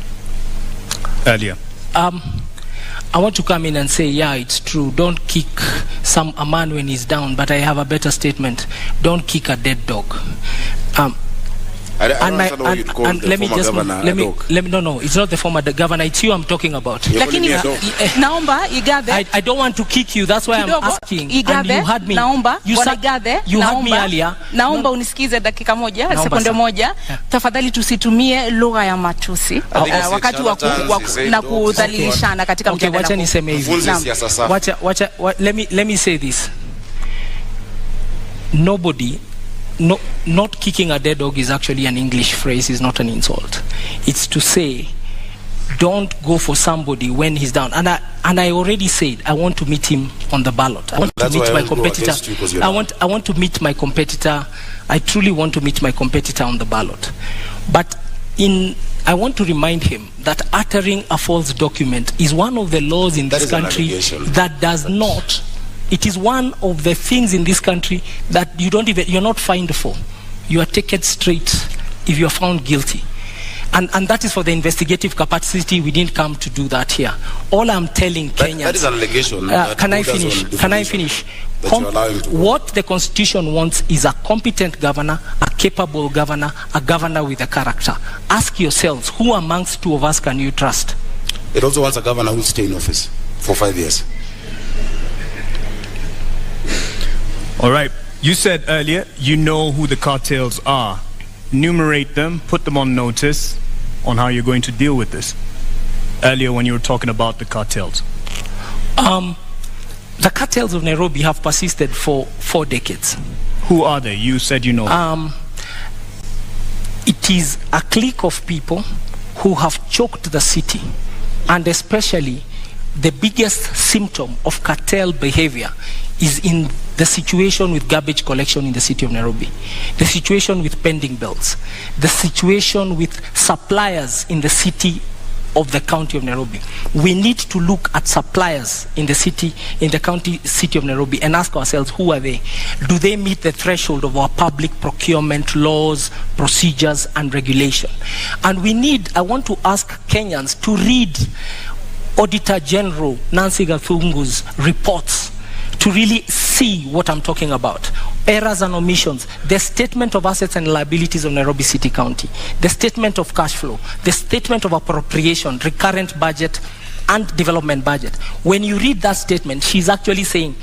earlier. I want to come in and say, yeah, it's true. Don't kick a man when he's down, but I have a better statement. Don't kick a dead dog. I don't understand why you'd call the former governor a dog. No, it's not the former governor. It's you I'm talking about. Lakini naomba Igathe, I don't want to kick you. That's why I'm asking. Igathe, and you had me. Naomba, you had me earlier. Naomba unisikize dakika moja, sekunde moja. Tafadhali tusitumie lugha ya matusi wakati na kudhalilishana katika mjadala. Wacha niseme hivi. Let me say this. Not kicking a dead dog is actually an English phrase, is not an insult. It's to say, don't go for somebody when he's down. And I already said, I want to meet him on the ballot. I want to meet my competitor. I want to meet my competitor. I truly want to meet my competitor on the ballot. But I want to remind him that uttering a false document is one of the laws in this country that does not. It is one of the things in this country that you're not fined for. You are taken straight if you are found guilty. And that is for the investigative capacity. We didn't come to do that here. All I'm telling Kenyans... That is an allegation. Can I finish? What the Constitution wants is a competent governor, a capable governor, a governor with a character. Ask yourselves, who amongst two of us can you trust? It also wants a governor who will stay in office for 5 years. All right. You said earlier you know who the cartels are. Enumerate them, put them on notice on how you're going to deal with this. Earlier when you were talking about the cartels. The cartels of Nairobi have persisted for 4 decades. Who are they? You said you know. It is a clique of people who have choked the city, and especially the biggest symptom of cartel behavior is in the situation with garbage collection in the city of Nairobi, the situation with pending bills, the situation with suppliers in the city of the county of Nairobi. We need to look at suppliers in the city, in the county city of Nairobi, and ask ourselves, who are they? Do they meet the threshold of our public procurement laws, procedures, and regulation? And I want to ask Kenyans to read Auditor General Nancy Gathungu's reports to really see what I'm talking about. Errors and omissions, the statement of assets and liabilities of Nairobi City County, the statement of cash flow, the statement of appropriation, recurrent budget, and development budget. When you read that statement, she's actually saying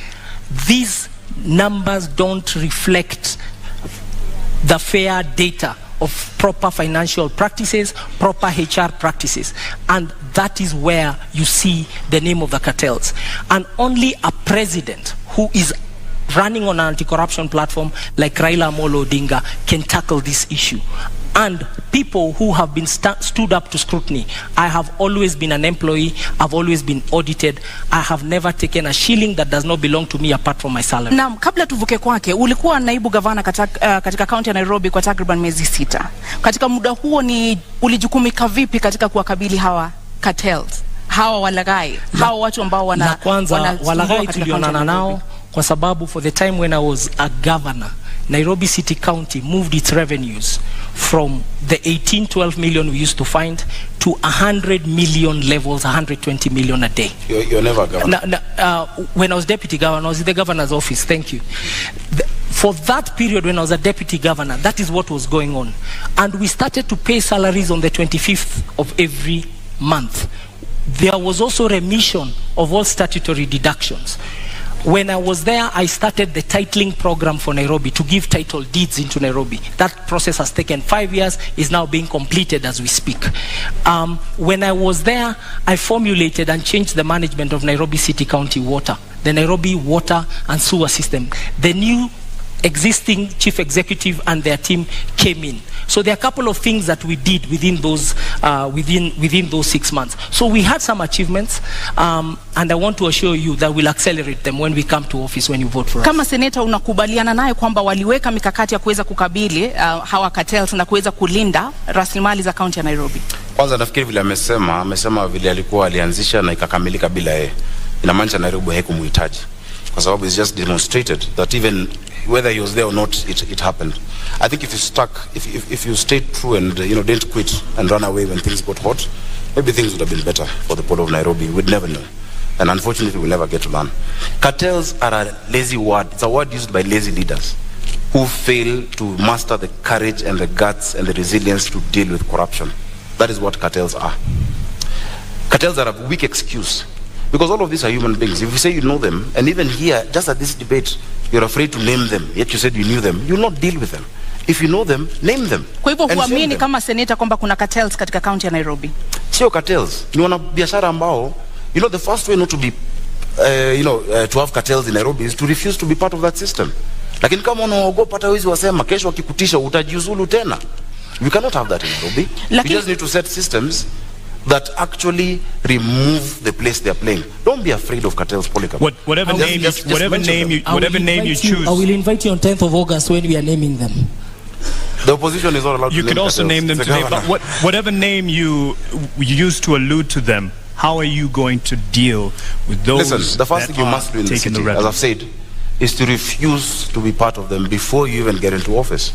these numbers don't reflect the fair data of proper financial practices, proper HR practices. And that is where you see the name of the cartels. And only a president who is running on an anti-corruption platform like Raila Amolo Odinga can tackle this issue. And people who have been stood up to scrutiny. I have always been an employee. I've always been audited. I have never taken a shilling that does not belong to me apart from my salary. Naam, kabla tuvuke kwake, ulikuwa naibu gavana katika kaunti ya Nairobi kwa takriban miezi 6. Katika muda huo ulijukumika vipi katika kuwakabili hawa cartels, hawa walaghai, hawa watu ambao wana kwanza walaghai tulionana nao kwa sababu for the time when I was a governor, Nairobi City County moved its revenues from the 18-12 million we used to find to 100 million levels, 120 million a day. You're never a governor. When I was deputy governor, I was in the governor's office. Thank you. For that period when I was a deputy governor, that is what was going on. And we started to pay salaries on the 25th of every month. There was also remission of all statutory deductions. When I was there, I started the titling program for Nairobi to give title deeds into Nairobi. That process has taken 5 years, is now being completed as we speak. When I was there, I formulated and changed the management of Nairobi City County Water, the Nairobi Water and Sewer System. The new existing chief executive and their team came in. So there are a couple of things that we did within those 6 months. So we had some achievements, and I want to assure you that we'll accelerate them when we come to office, when you vote for us. Kama seneta, unakubaliana naye kwamba waliweka mikakati ya kuweza kukabili hawa cartels na kuweza kulinda rasilimali za kaunti ya Nairobi? Kwanza nafikiri vile amesema vile alikuwa alianzisha na ikakamilika bila yeye, inamaanisha Nairobi haikumuhitaji, kwa sababu it's just demonstrated that even whether he was there or not, it happened. I think if you stayed true and didn't quit and run away when things got hot, maybe things would have been better for the people of Nairobi. We'd never know, and unfortunately we'll never get to learn. Cartels are a lazy word. It's a word used by lazy leaders who fail to master the courage and the guts and the resilience to deal with corruption. That is what cartels are. Cartels are a weak excuse, because all of these are human beings. If you say you know them, and even here, just at this debate, you're afraid to name them, yet you said you knew them, you'll not deal with them. If you know them, name them. Kwa hivyo huamini kama seneta kwamba kuna cartels katika kaunti ya Nairobi? Sio cartels, ni wanabiashara ambao, the first way not to be, to have cartels in Nairobi is to refuse to be part of that system. Lakini kama unaogopa hata wezi wasema, kesho wakikutisha utajiuzulu tena. We cannot have that in Nairobi. We just need to set systems that actually remove the place they are playing. Don't be afraid of cartels, Polycarp. Whatever name you choose. I will invite you on 10th of August when we are naming them. The opposition is not allowed to name You can also cartels. name them today, but whatever name you use to allude to them, how are you going to deal with those? Listen, the first thing you must do in the city, as I've said, is to refuse to be part of them before you even get into office.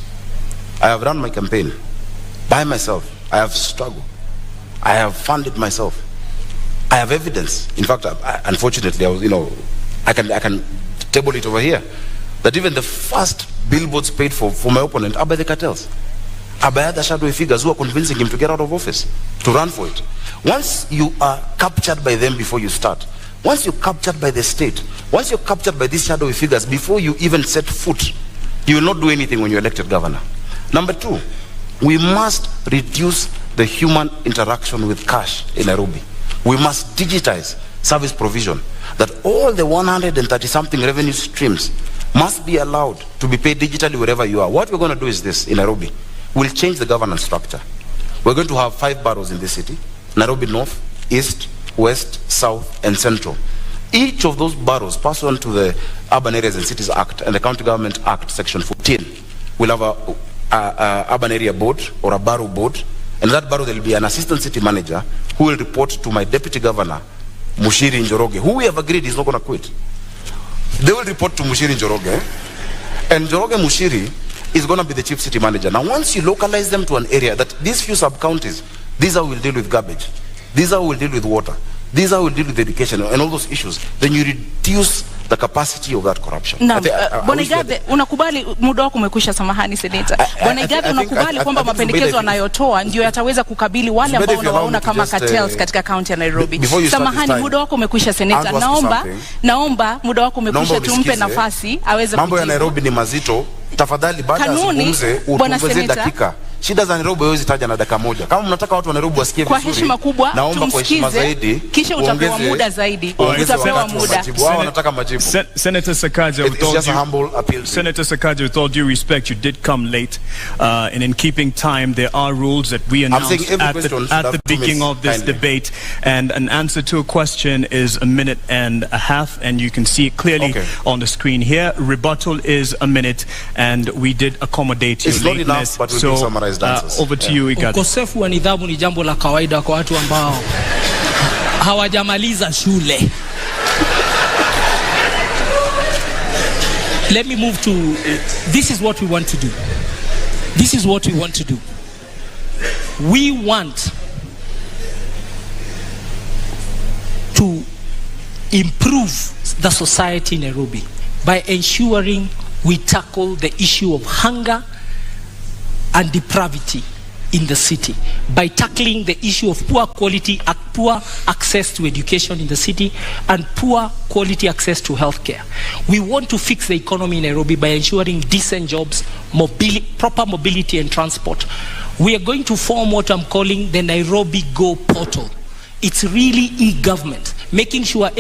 I have run my campaign by myself. I have struggled. I have funded myself. I have evidence. In fact, unfortunately, I can table it over here, that even the first billboards paid for my opponent are by the cartels, are by other shadowy figures who are convincing him to get out of office, to run for it. Once you are captured by them before you start, once you're captured by the state, once you're captured by these shadowy figures before you even set foot, you will not do anything when you're elected governor. Number two, we must reduce the human interaction with cash in Nairobi. We must digitize service provision, that all the 130-something revenue streams must be allowed to be paid digitally wherever you are. What we're going to do is this in Nairobi. We'll change the governance structure. We're going to have 5 boroughs in this city: Nairobi North, East, West, South, and Central. Each of those boroughs, pursuant to the Urban Areas and Cities Act and the County Government Act, Section 14, will have a urban area board or a borough board. And that borough, there will be an assistant city manager who will report to my deputy governor, Mushiri Njoroge, who we have agreed is not going to quit. They will report to Mushiri Njoroge, and Njoroge Mushiri is going to be the chief city manager. Now, once you localize them to an area, that these few sub-counties, these are who will deal with garbage, these are who will deal with water, these are who will deal with education and all those issues, then you reduce the capacity of that corruption. Na Bwana Igathe, unakubali muda wako umekwisha, samahani seneta. Bwana Igathe, unakubali kwamba mapendekezo anayotoa ndio yataweza kukabili wale ambao unawaona kama cartels katika kaunti ya Nairobi? Samahani, muda wako umekwisha seneta. Naomba muda wako umekwisha, tumpe nafasi aweze. Mambo ya Nairobi ni mazito. Tafadhali baada ya zungumze utuongeze dakika. Shida za Nairobi hawezi taja na dakika moja. Kama mnataka watu wa Nairobi wasikie vizuri, kwa heshima kubwa, naomba kwa heshima zaidi, kisha utapewa muda zaidi. Utapewa muda. Wao wanataka majibu. Senator Sakaja, with all due respect, you did come late, and in keeping time, there are rules that we announced at the beginning of this debate, and an answer to a question is 1.5 minutes, and you can see it clearly on the screen here. Rebuttal is 1 minute, and we did accommodate your lateness. So over to you, Igathe. Ukosefu wa nidhamu ni jambo la kawaida kwa watu ambao hawajamaliza shule. Let me move to, this is what we want to do. This is what we want to do. We want to improve the society in Nairobi by ensuring we tackle the issue of hunger and depravity in the city, by tackling the issue of poor quality poor access to education in the city, and poor quality access to healthcare. We want to fix the economy in Nairobi by ensuring decent jobs, proper mobility and transport. We are going to form what I'm calling the Nairobi Go portal. It's really e-government, making sure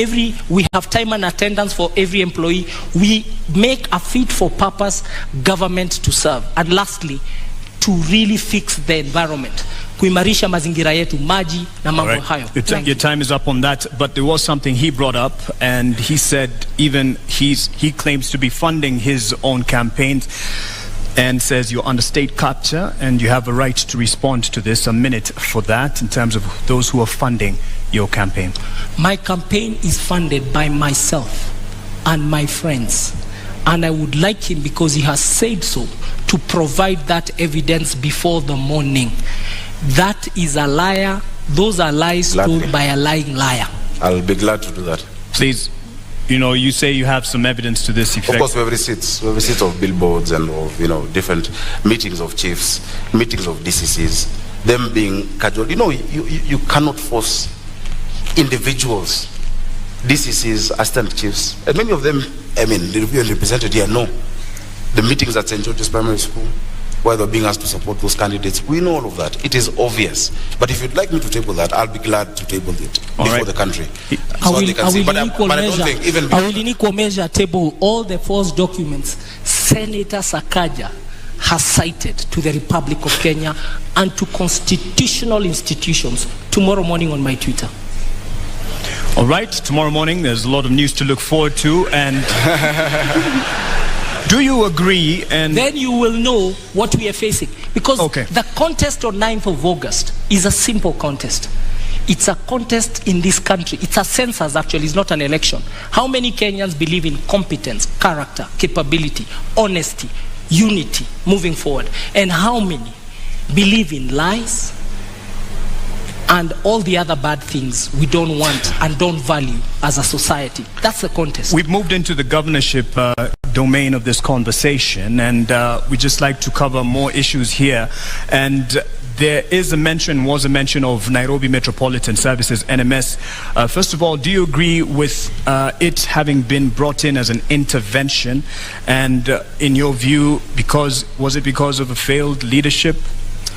we have time and attendance for every employee. We make a fit for purpose government to serve. And lastly, to really fix the environment. Kuimarisha mazingira yetu, maji na mambo hayo. Your time is up on that, but there was something he brought up, and he said even he claims to be funding his own campaigns, and says you're under state capture and you have a right to respond to this. A minute for that in terms of those who are funding your campaign. My campaign is funded by myself and my friends, and I would like him, because he has said so, to provide that evidence before the morning. That is a liar. Those are lies told by a lying liar. I'll be glad to do that. Please. You know, you say you have some evidence to this effect. Of course, we have receipts. We have receipts of billboards and of, different meetings of chiefs, meetings of DCCs, them being casual. You cannot force individuals, DCCs, assistant chiefs, and many of them, the represented here know the meetings at St. George's Primary School, where they're being asked to support those candidates. We know all of that. It is obvious. But if you'd like me to table that, I'll be glad to table it before the country. I will in equal measure table all the false documents Senator Sakaja has cited to the Republic of Kenya and to constitutional institutions tomorrow morning on my Twitter. All right, tomorrow morning there's a lot of news to look forward to, and do you agree? And then you will know what we are facing. Because the contest on 9th of August is a simple contest. It's a contest in this country. It's a census, actually. It's not an election. How many Kenyans believe in competence, character, capability, honesty, unity, moving forward? And how many believe in lies and all the other bad things we don't want and don't value as a society? That's the contest. We've moved into the governorship domain of this conversation, and we just like to cover more issues here. And there was a mention of Nairobi Metropolitan Services, NMS. First of all, do you agree with it having been brought in as an intervention? And in your view, was it because of a failed leadership?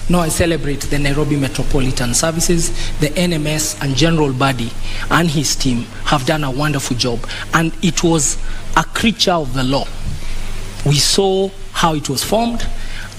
No, I celebrate the Nairobi Metropolitan Services. The NMS and General Badi and his team have done a wonderful job. And it was a creature of the law. We saw how it was formed.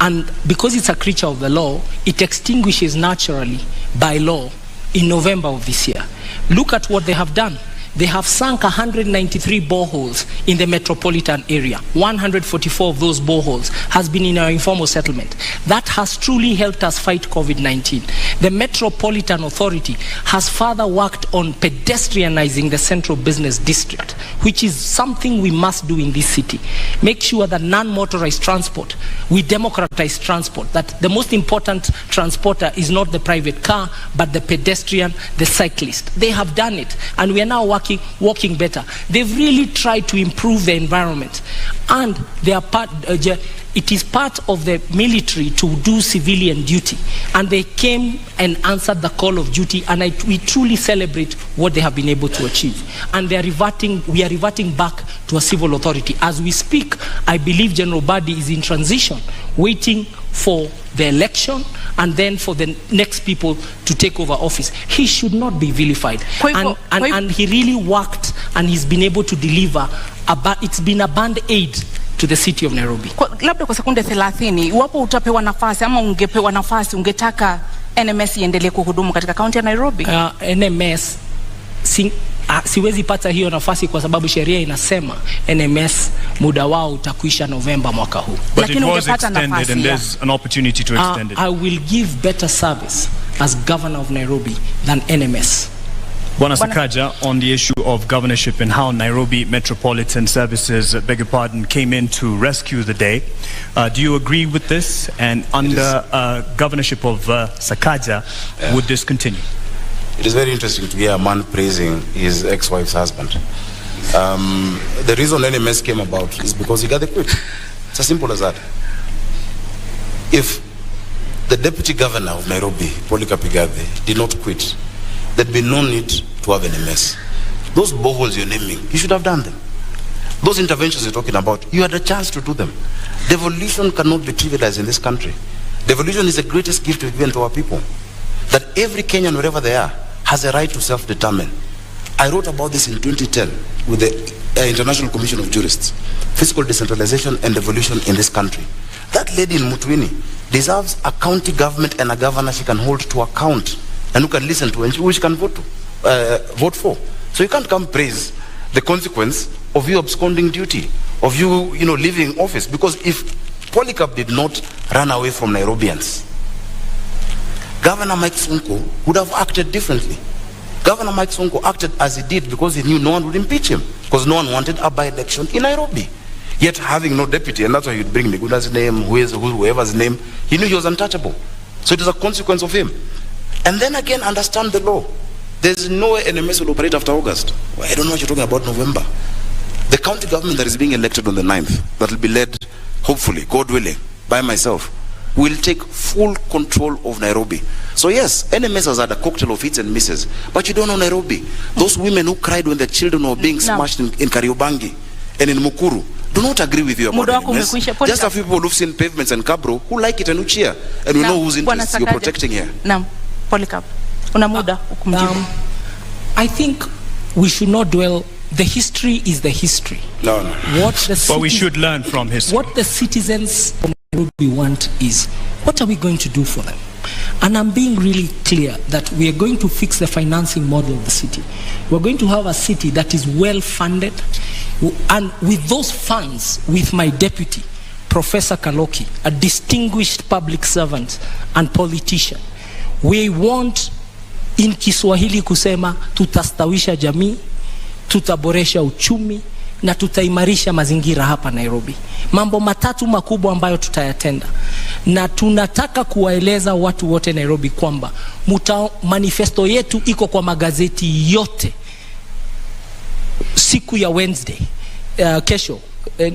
And because it's a creature of the law, it extinguishes naturally by law in November of this year. Look at what they have done. They have sunk 193 boreholes in the metropolitan area. 144 of those boreholes has been in our informal settlement. That has truly helped us fight COVID-19. The Metropolitan Authority has further worked on pedestrianizing the central business district, which is something we must do in this city. Make sure that non-motorized transport, we democratize transport, that the most important transporter is not the private car, but the pedestrian, the cyclist. They have done it, and we are now walking better. They've really tried to improve the environment, and they are it is part of the military to do civilian duty, and they came and answered the call of duty, and we truly celebrate what they have been able to achieve. And we are reverting back to a civil authority. As we speak, I believe General Badi is in transition, waiting for the election and then for the next people to take over office. He should not be vilified. And he really worked, and he's been able to deliver. It's been a band-aid to the city of Nairobi. Labda kwa sekunde 30, iwapo utapewa nafasi ama ungepewa nafasi, ungetaka NMS iendelee kuhudumu katika kaunti ya Nairobi? NMS siwezi pata hiyo nafasi kwa sababu sheria inasema NMS muda wao utakuisha Novemba mwaka huu. But it was extended, and there's an opportunity to extend it. I will give better service as governor of Nairobi than NMS. Bwana Sakaja, on the issue of governorship and how Nairobi Metropolitan Services, came in to rescue the day. Do you agree with this? And under governorship of Sakaja, would this continue? It is very interesting to hear a man praising his ex-wife's husband. The reason NMS came about is because Igathe quit. It's as simple as that. If the deputy governor of Nairobi, Debate-Igathe, did not quit, there'd be no need to have an MS. Those boreholes you're naming, you should have done them. Those interventions you're talking about, you had a chance to do them. Devolution cannot be trivialized in this country. Devolution is the greatest gift we've given to our people. That every Kenyan, wherever they are, has a right to self-determine. I wrote about this in 2010 with the International Commission of Jurists. Fiscal decentralization and devolution in this country. That lady in Mutwini deserves a county government and a governor she can hold to account and who can listen to and who she can vote for. So you can't come praise the consequence of you absconding duty, of you, leaving office. Because if Polycarp did not run away from Nairobians, Governor Mike Sonko would have acted differently. Governor Mike Sonko acted as he did because he knew no one would impeach him, because no one wanted a by-election in Nairobi. Yet having no deputy, and that's why he'd bring Miguna's name, whoever's name, he knew he was untouchable. So it is a consequence of him. And then again, understand the law. There's no way NMS will operate after August. Well, I don't know what you're talking about November. The county government that is being elected on the 9th, that will be led, hopefully, God willing, by myself, will take full control of Nairobi. So yes, NMS has had a cocktail of hits and misses, but you don't know Nairobi. Those women who cried when their children were being smashed in Kariobangi and in Mukuru do not agree with you about NMS. Just a few people who've seen pavements and Kabro who like it and who cheer, and we know whose interests you're protecting here. Polycarp, una muda kumjibu. I think we should not dwell. The history is the history. No. But we should learn from history. What the citizens of Nairobi want is, what are we going to do for them? And I'm being really clear that we are going to fix the financing model of the city. We're going to have a city that is well funded, and with those funds, with my deputy, Professor Kaloki, a distinguished public servant and politician, we want in Kiswahili kusema tutastawisha jamii, tutaboresha uchumi na tutaimarisha mazingira hapa Nairobi. Mambo matatu makubwa ambayo tutayatenda. Na tunataka kuwaeleza watu wote Nairobi kwamba manifesto yetu iko kwa magazeti yote siku ya Wednesday, kesho,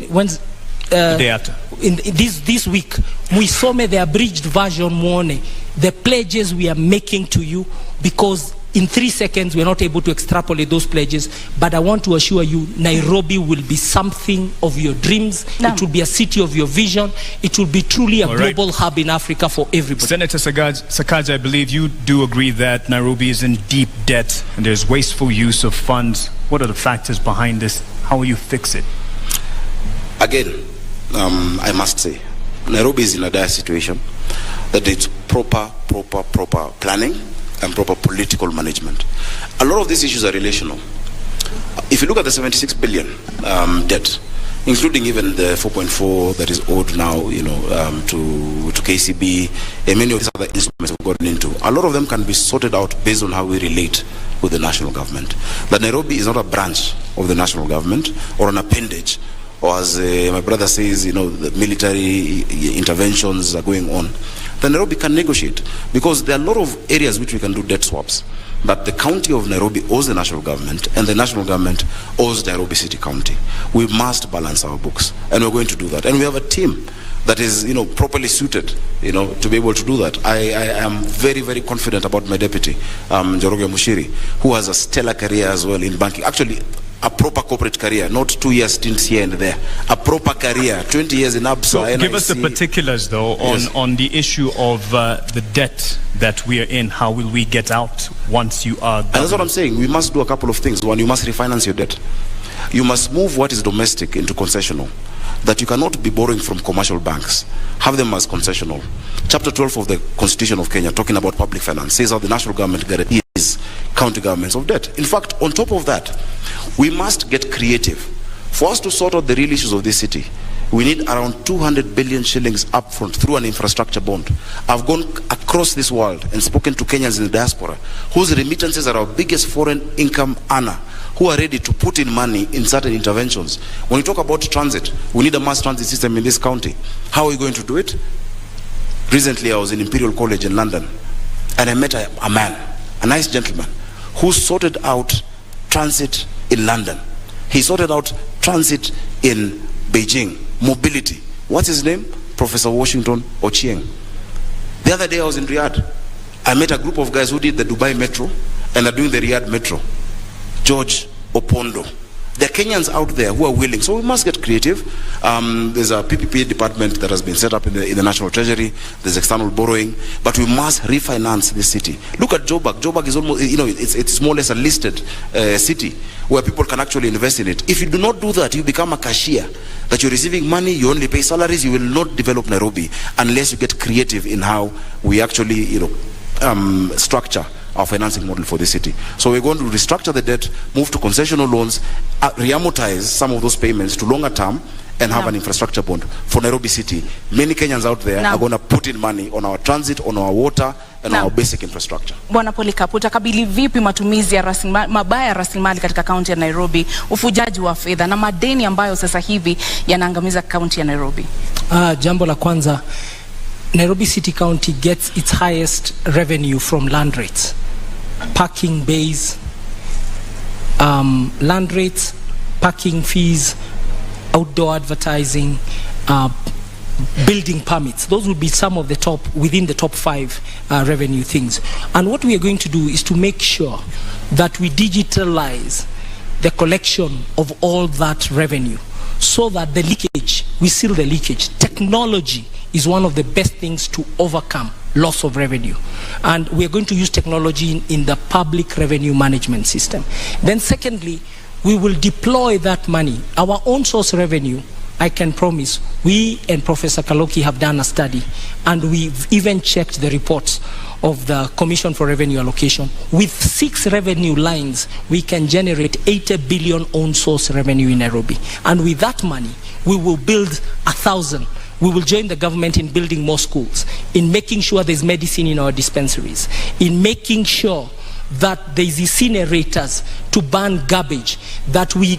Wednesday, in this week, muisome the abridged version muone the pledges we are making to you, because in 3 seconds we are not able to extrapolate those pledges, but I want to assure you Nairobi will be something of your dreams. It will be a city of your vision. It will be truly a global hub in Africa for everybody. Senator Sakaja, I believe you do agree that Nairobi is in deep debt and there's wasteful use of funds. What are the factors behind this? How will you fix it? Again, I must say, Nairobi is in a dire situation that it's proper planning and proper political management. A lot of these issues are relational. If you look at the 76 billion debt, including even the 4.4 that is owed now, to KCB, and many of these other instruments we've gotten into, a lot of them can be sorted out based on how we relate with the national government. That Nairobi is not a branch of the national government or an appendage, or as my brother says, the military interventions are going on. Then Nairobi can negotiate, because there are a lot of areas which we can do debt swaps. But the county of Nairobi owes the national government, and the national government owes Nairobi City County. We must balance our books, and we're going to do that. And we have a team that is, properly suited, to be able to do that. I am very, very confident about my deputy, Njoroge Mushiri, who has a stellar career as well in banking. Actually, a proper corporate career, not 2 years stints here and there. A proper career, 20 years in Absa. So give us the particulars, though, on the issue of the debt that we are in. How will we get out once you are done? And that's what I'm saying. We must do a couple of things. One, you must refinance your debt. You must move what is domestic into concessional. That you cannot be borrowing from commercial banks. Have them as concessional. Chapter 12 of the Constitution of Kenya, talking about public finance, says how the national government guarantees county governments of debt. In fact, on top of that, we must get creative. For us to sort out the real issues of this city, we need around 200 billion shillings upfront through an infrastructure bond. I've gone across this world and spoken to Kenyans in the diaspora, whose remittances are our biggest foreign income earner, who are ready to put in money in certain interventions. When you talk about transit, we need a mass transit system in this county. How are we going to do it? Recently, I was in Imperial College in London, and I met a man, a nice gentleman, who sorted out transit in London. He sorted out transit in Beijing, mobility. What's his name? Professor Washington Ochieng. The other day I was in Riyadh. I met a group of guys who did the Dubai Metro and are doing the Riyadh Metro. George Opondo. There are Kenyans out there who are willing, so we must get creative. There's a PPP department that has been set up in the National Treasury. There's external borrowing, but we must refinance this city. Look at Joburg. Joburg is almost, it's more or less a listed city where people can actually invest in it. If you do not do that, you become a cashier. That you're receiving money, you only pay salaries. You will not develop Nairobi unless you get creative in how we actually, structure our financing model for the city. So we're going to restructure the debt, move to concessional loans, re-amortize some of those payments to longer term, and have an infrastructure bond for Nairobi City. Many Kenyans out there are going to put in money on our transit, on our water, and our basic infrastructure. Bwana Polycarp, utakabili vipi matumizi ya mabaya ya rasilimali katika kaunti ya Nairobi, ufujaji wa fedha na madeni ambayo sasa hivi yanaangamiza kaunti ya Nairobi? Jambo la kwanza, Nairobi City County gets its highest revenue from land rates. Parking bays, land rates, parking fees, outdoor advertising, building permits. Those will be some of the top, within the top 5 revenue things. And what we are going to do is to make sure that we digitalize the collection of all that revenue so that the leakage, we seal the leakage. Technology is one of the best things to overcome loss of revenue. And we are going to use technology in the public revenue management system. Then secondly, we will deploy that money. Our own source revenue, I can promise, we and Professor Kaloki have done a study, and we've even checked the reports of the Commission for Revenue Allocation. With 6 revenue lines, we can generate 80 billion own source revenue in Nairobi. And with that money, we will build 1,000. We will join the government in building more schools, in making sure there's medicine in our dispensaries, in making sure that there's incinerators to burn garbage, that we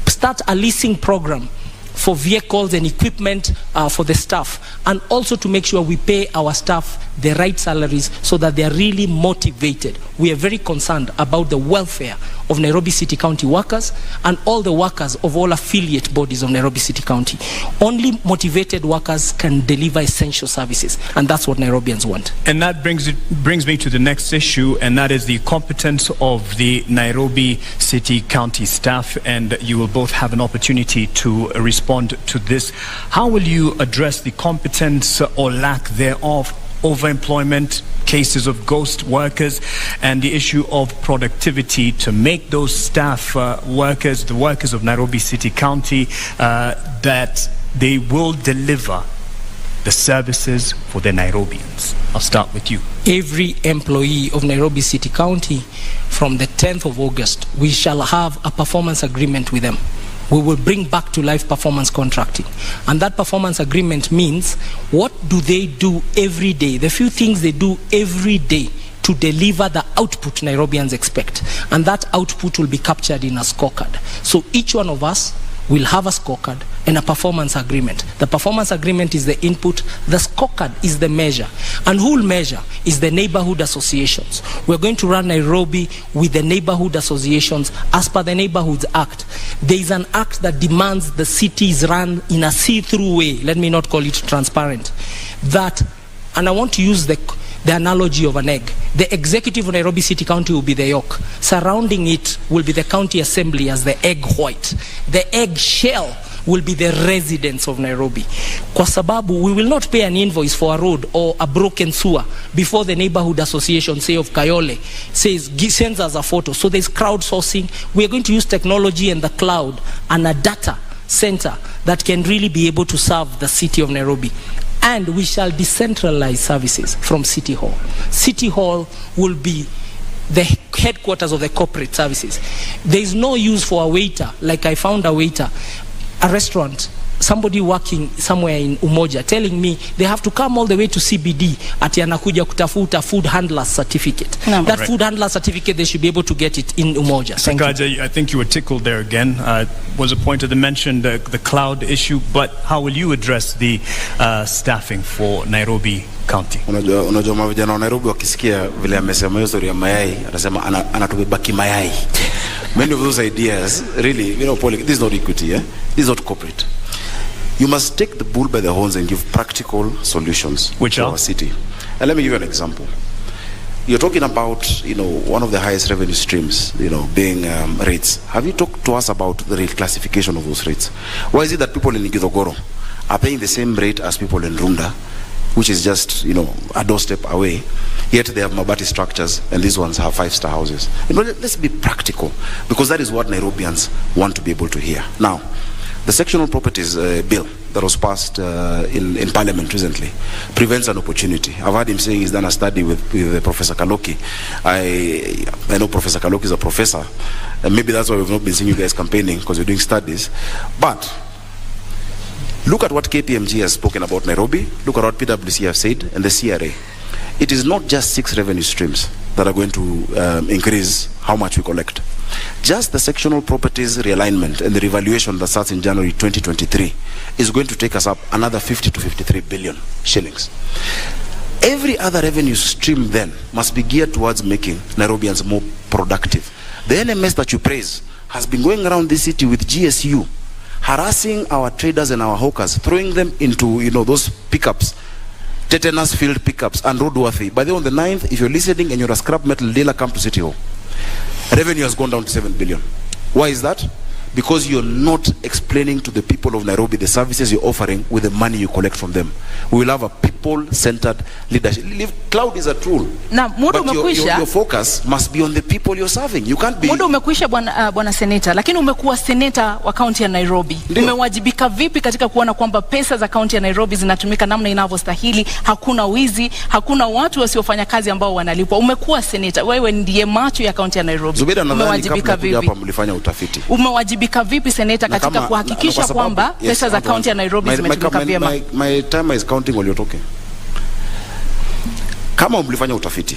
start a leasing program for vehicles and equipment for the staff, and also to make sure we pay our staff the right salaries so that they are really motivated. We are very concerned about the welfare of Nairobi City County workers and all the workers of all affiliate bodies of Nairobi City County. Only motivated workers can deliver essential services, and that's what Nairobians want. And that brings me to the next issue, and that is the competence of the Nairobi City County staff, and you will both have an opportunity to respond to this. How will you address the competence or lack thereof, overemployment, cases of ghost workers, and the issue of productivity to make those staff workers, the workers of Nairobi City County, that they will deliver the services for the Nairobians? I'll start with you. Every employee of Nairobi City County, from the 10th of August, we shall have a performance agreement with them. We will bring back to life performance contracting. And that performance agreement means what do they do every day, the few things they do every day to deliver the output Nairobians expect. And that output will be captured in a scorecard. So each one of us will have a scorecard and a performance agreement. The performance agreement is the input, the scorecard is the measure. And who will measure is the neighborhood associations. We're going to run Nairobi with the neighborhood associations as per the Neighborhoods Act. There is an act that demands the city is run in a see-through way, let me not call it transparent, that, and I want to use the analogy of an egg. The executive of Nairobi City County will be the yolk. Surrounding it will be the county assembly as the egg white. The egg shell will be the residents of Nairobi. Kwa sababu, we will not pay an invoice for a road or a broken sewer before the neighborhood association, say of Kayole, sends us a photo. So there's crowdsourcing. We are going to use technology and the cloud and a data center that can really be able to serve the city of Nairobi. And we shall decentralize services from City Hall. City Hall will be the headquarters of the corporate services. There is no use for a waiter, like I found a waiter, a restaurant, somebody working somewhere in Umoja, telling me they have to come all the way to CBD ati anakuja kutafuta food handler certificate. No. That food handler certificate, they should be able to get it in Umoja. Sakaja, I think you were tickled there again. Was a point of the mention, the cloud issue, but how will you address the staffing for Nairobi County? Unajua mavijana wa Nairobi wakisikia vile amesema hiyo story ya mayai, anasema anatubaki mayai. Many of those ideas, really, this is not equity, this is not corporate. You must take the bull by the horns and give practical solutions to our city. And let me give you an example. you're talking about, you know, one of the highest revenue streams, you know, being rates. Have you talked to us about the rate classification of those rates? Why is it that people in Githogoro are paying the same rate as people in Runda, which is just, you know, a doorstep away, yet they have Mabati structures and these ones have 5-star houses? You know, let's be practical, because that is what Nairobians want to be able to hear. Now, the sectional properties bill that was passed in Parliament recently prevents an opportunity. I've heard him saying he's done a study with Professor Kaloki. I know Professor Kaloki is a professor, and maybe that's why we've not been seeing you guys campaigning, because you're doing studies. But look at what KPMG has spoken about Nairobi, look at what PwC have said, and the CRA. It is not just 6 revenue streams that are going to increase how much we collect. Just the sectional properties realignment and the revaluation that starts in January 2023 is going to take us up another 50 to 53 billion shillings. Every other revenue stream then must be geared towards making Nairobians more productive. The NMS that you praise has been going around this city with GSU, harassing our traders and our hawkers, throwing them into, you know, those pickups, tetanus field pickups and roadworthy. By the way, on the 9th, if you're listening and you're a scrap metal dealer, come to City Hall. Revenue has gone down to 7 billion. Why is that? Because you're not explaining to the people of Nairobi the services you're offering with the money you collect from them. We will have a people-centered leadership. Cloud is a tool. Na muda but your focus must be on the people you're serving. You can't be... Muda umekwisha bwana seneta, lakini umekuwa seneta wa kaunti ya Nairobi. Umewajibika vipi katika kuona kwamba pesa za kaunti ya Nairobi zinatumika namna inavyostahili, hakuna wizi, hakuna watu wasiofanya kazi ambao wanalipwa? Umekuwa seneta, wewe ndiye macho ya kaunti ya Nairobi. Zubeda, nadhani kabla kuja hapa mlifanya utafiti. Umewajibika vipi seneta katika kuhakikisha kwamba pesa za kaunti ya Nairobi zimetumika vyema? My time is counting while you're talking. Kama mlifanya utafiti,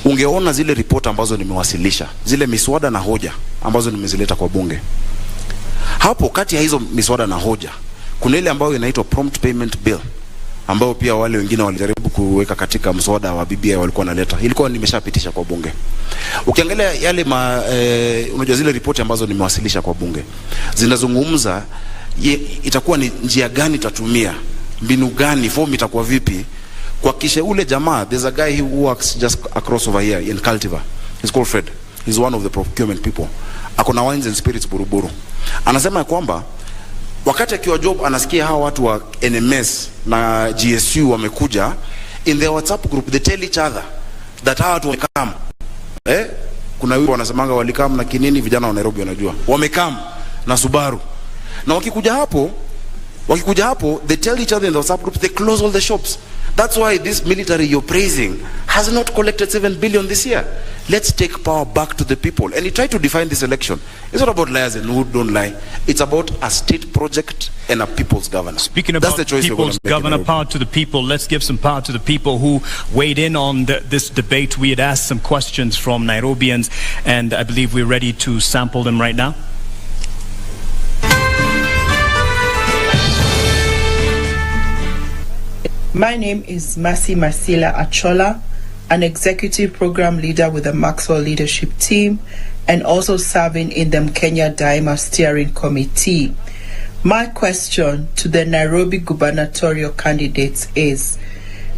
ungeona zile report ambazo nimewasilisha, zile miswada na hoja ambazo nimezileta kwa bunge. Hapo kati ya hizo miswada na hoja, kuna ile ambayo inaitwa prompt payment bill, ambayo pia wale wengine walijaribu kuweka katika mswada wa BBI walikuwa wanaleta. Ilikuwa nimeshapitisha kwa bunge. Ukiangalia yale unajua zile ripoti ambazo nimewasilisha kwa bunge, zinazungumza itakuwa ni njia gani tatumia, mbinu gani, form itakuwa vipi kwa kisha ule jamaa. There's a guy who works just across over here in Cultivar. He's called Fred. He's one of the procurement people. Akona wines and spirits Buruburu. Anasema kwamba wakati akiwa job anasikia hawa watu wa NMS na GSU wamekuja, in their WhatsApp group they tell each other that hawa watu wamekam. Kuna watu wanasemanga walikam na kinini, vijana wa Nairobi wanajua. Wamekam na Subaru. Na wakikuja hapo they tell each other in the WhatsApp group, they close all the shops. That's why this military you're praising has not collected 7 billion this year. Let's take power back to the people. And he tried to define this election. It's not about liars and who don't lie. It's about a state project and a people's governor. Speaking about people's governor, power to the people, let's give some power to the people who weighed in on this debate. We had asked some questions from Nairobians, and I believe we're ready to sample them right now. My name is Masi Masila Achola, an executive program leader with the Maxwell Leadership Team and also serving in the Kenya Daima Steering Committee. My question to the Nairobi gubernatorial candidates is,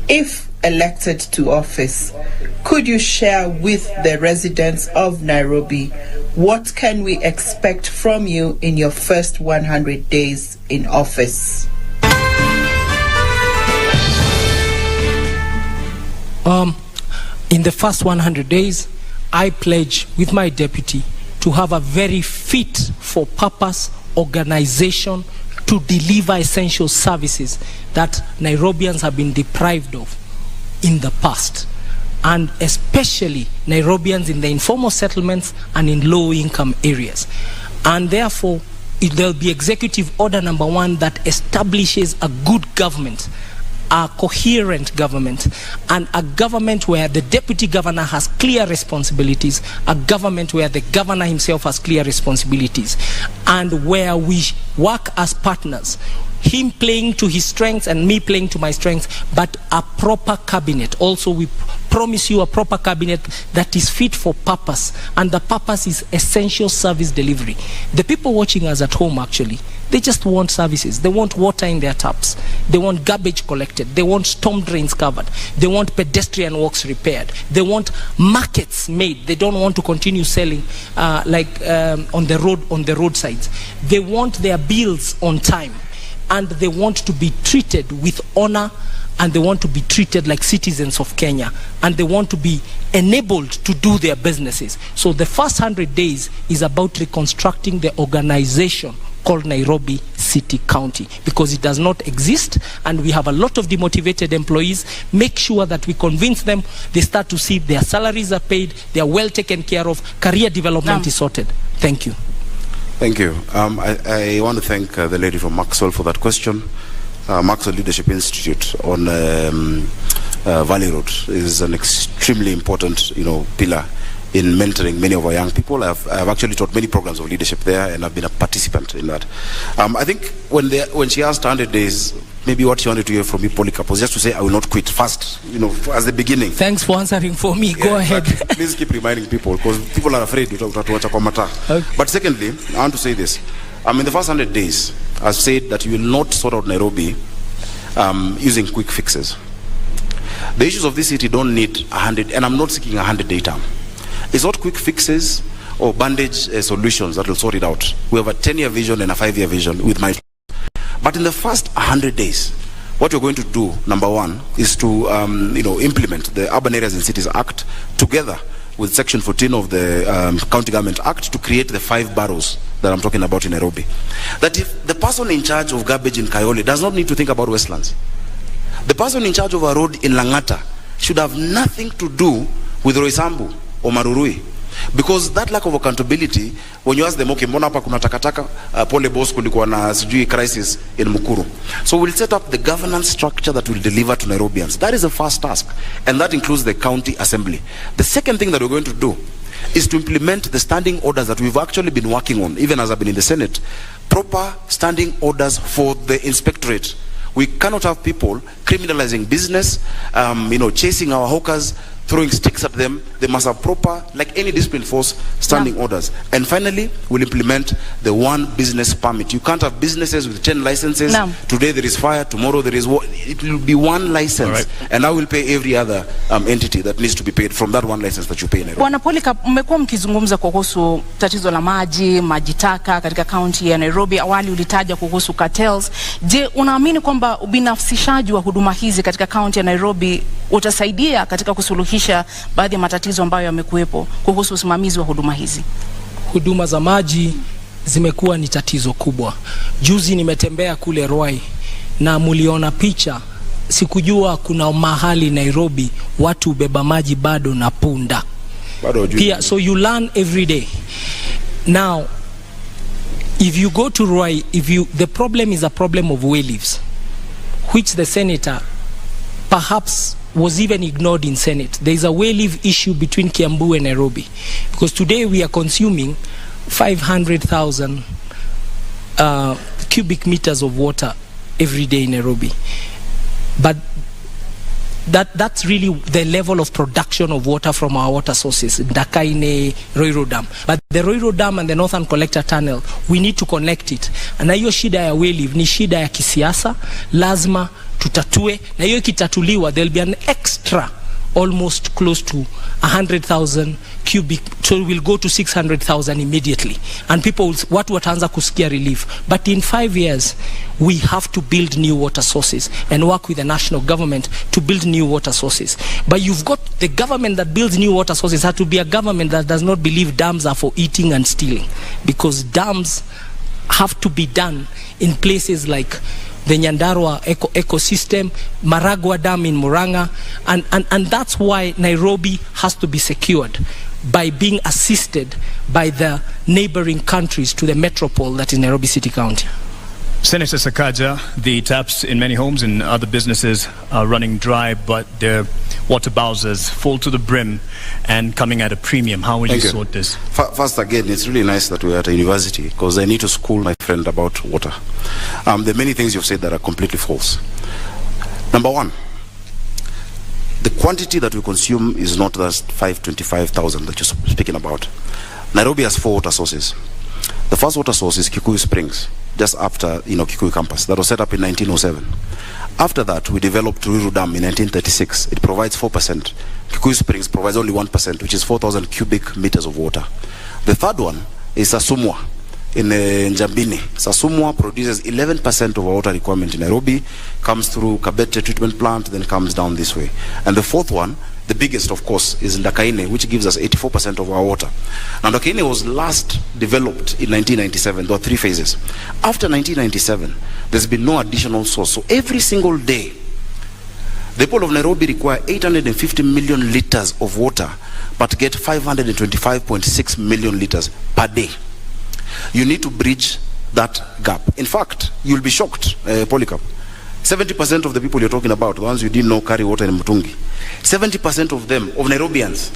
if elected to office, could you share with the residents of Nairobi what can we expect from you in your first 100 days in office? In the first 100 days, I pledge with my deputy to have a very fit for purpose organization to deliver essential services that Nairobians have been deprived of in the past, and especially Nairobians in the informal settlements and in low-income areas. And therefore, there'll be Executive Order number 1 that establishes a good government, a coherent government, and a government where the deputy governor has clear responsibilities, a government where the governor himself has clear responsibilities, and where we work as partners, him playing to his strengths and me playing to my strengths, but a proper cabinet. Also, we promise you a proper cabinet that is fit for purpose, and the purpose is essential service delivery. The people watching us at home, actually, They just want services. They want water in their taps. They want garbage collected. They want storm drains covered. They want pedestrian walks repaired. They want markets made. They don't want to continue selling on the roadsides. They want their bills on time, and they want to be treated with honor, and they want to be treated like citizens of Kenya, and they want to be enabled to do their businesses. So the first 100 days is about reconstructing the organization called Nairobi City County, because it does not exist, and we have a lot of demotivated employees. Make sure that we convince them, they start to see their salaries are paid, they are well taken care of, career development is sorted. Thank you. Thank you. I want to thank the lady from Maxwell for that question. Maxwell Leadership Institute on Valley Road is an extremely important, pillar in mentoring many of our young people. I've actually taught many programs of leadership there, and I've been a participant in that. I think when she asked 100 days, maybe what she wanted to hear from me, Polycarp, was just to say, I will not quit first, as the beginning. Thanks for answering for me. Go ahead. Please keep reminding people, because people are afraid to okay. But secondly, I want to say this. In the first 100 days, I've said that you will not sort out Nairobi using quick fixes. The issues of this city don't need 100, and I'm not seeking 100-day term. It's not quick fixes or bandage solutions that will sort it out. We have a 10-year vision and a 5-year vision with my. But in the first 100 days, what we're going to do, number one, is to implement the Urban Areas and Cities Act together with Section 14 of the County Government Act to create the 5 boroughs that I'm talking about in Nairobi. That if the person in charge of garbage in Kayole does not need to think about Westlands, the person in charge of a road in Langata should have nothing to do with Roysambu or Marurui. Because that lack of accountability, when you ask them, okay, mbona hapa kuna takataka, pole boss kulikuwa na sijui crisis in Mukuru. So we'll set up the governance structure that will deliver to Nairobians. That is the first task, and that includes the county assembly. The second thing that we're going to do is to implement the standing orders that we've actually been working on, even as I've been in the Senate. Proper standing orders for the inspectorate. We cannot have people criminalizing business, chasing our hawkers, throwing sticks at them. They must have proper, like any discipline force, standing orders. And finally, we'll implement the one business permit. You can't have businesses with 10 licenses. Today there is fire, tomorrow there is war. It will be one license. Right. And I will pay every other entity that needs to be paid from that one license that you pay in Nairobi. Bwana Polycarp, mmekuwa mkizungumza kuhusu tatizo la maji taka katika kaunti ya Nairobi. Awali ulitaja kuhusu cartels. Je, unaamini kwamba ubinafsishaji wa huduma hizi katika kaunti ya Nairobi utasaidia katika kusuluhisha baadhi ya matatizo ambayo yamekuwepo kuhusu usimamizi wa huduma hizi? Huduma za maji zimekuwa ni tatizo kubwa. Juzi nimetembea kule Ruai na muliona picha. Sikujua kuna mahali Nairobi watu beba maji bado na punda. Pia, so you learn every day. Now, if you go to Ruai, the problem is a problem of way leaves, which the senator perhaps was even ignored in Senate. There is a way leave issue between Kiambu and Nairobi, because today we are consuming 500,000 cubic meters of water every day in Nairobi. But that's really the level of production of water from our water sources, Ndakaine, Roiro Dam. But the Roiro Dam and the Northern Collector Tunnel, we need to connect it. Na hiyo shida ya way leave ni shida ya kisiasa, lazima tutatue, na hiyo kitatuliwa, there'll be an extra almost close to 100,000 cubic, so we'll go to 600,000 immediately, and people watu wataanza kusikia relief. But in 5 years we have to build new water sources and work with the national government to build new water sources. But you've got the government that builds new water sources has to be a government that does not believe dams are for eating and stealing, because dams have to be done in places like the Nyandarua ecosystem, Maragua Dam in Murang'a, and that's why Nairobi has to be secured by being assisted by the neighboring countries to the metropole that is Nairobi City County. Senator Sakaja, the taps in many homes and other businesses are running dry, but their water bowsers full to the brim and coming at a premium. How will you sort this? First, again, it's really nice that we're at a university, because I need to school my friend about water. There are many things you've said that are completely false. Number one, the quantity that we consume is not just 525,000 that you're speaking about. Nairobi has 4 water sources. The first water source is Kikuyu Springs, just after Kikuyu campus. That was set up in 1907. After that, we developed Ruiru Dam in 1936. It provides 4%. Kikuyu Springs provides only 1%, which is 4,000 cubic meters of water. The third one is Sasumwa in Njambini. Sasumwa produces 11% of our water requirement in Nairobi, comes through Kabete treatment plant, then comes down this way. And the fourth one, the biggest of course, is Ndakaine, which gives us 84% of our water. Now Ndakaine was last developed in 1997. There were 3 phases. After 1997, there's been no additional source. So every single day, the people of Nairobi require 850 million liters of water, but get 525.6 million liters per day. You need to bridge that gap. In fact, you'll be shocked, Polycarp. 70% of the people you're talking about, the ones you didn't know carry water in Mutungi, 70% of them, of Nairobians,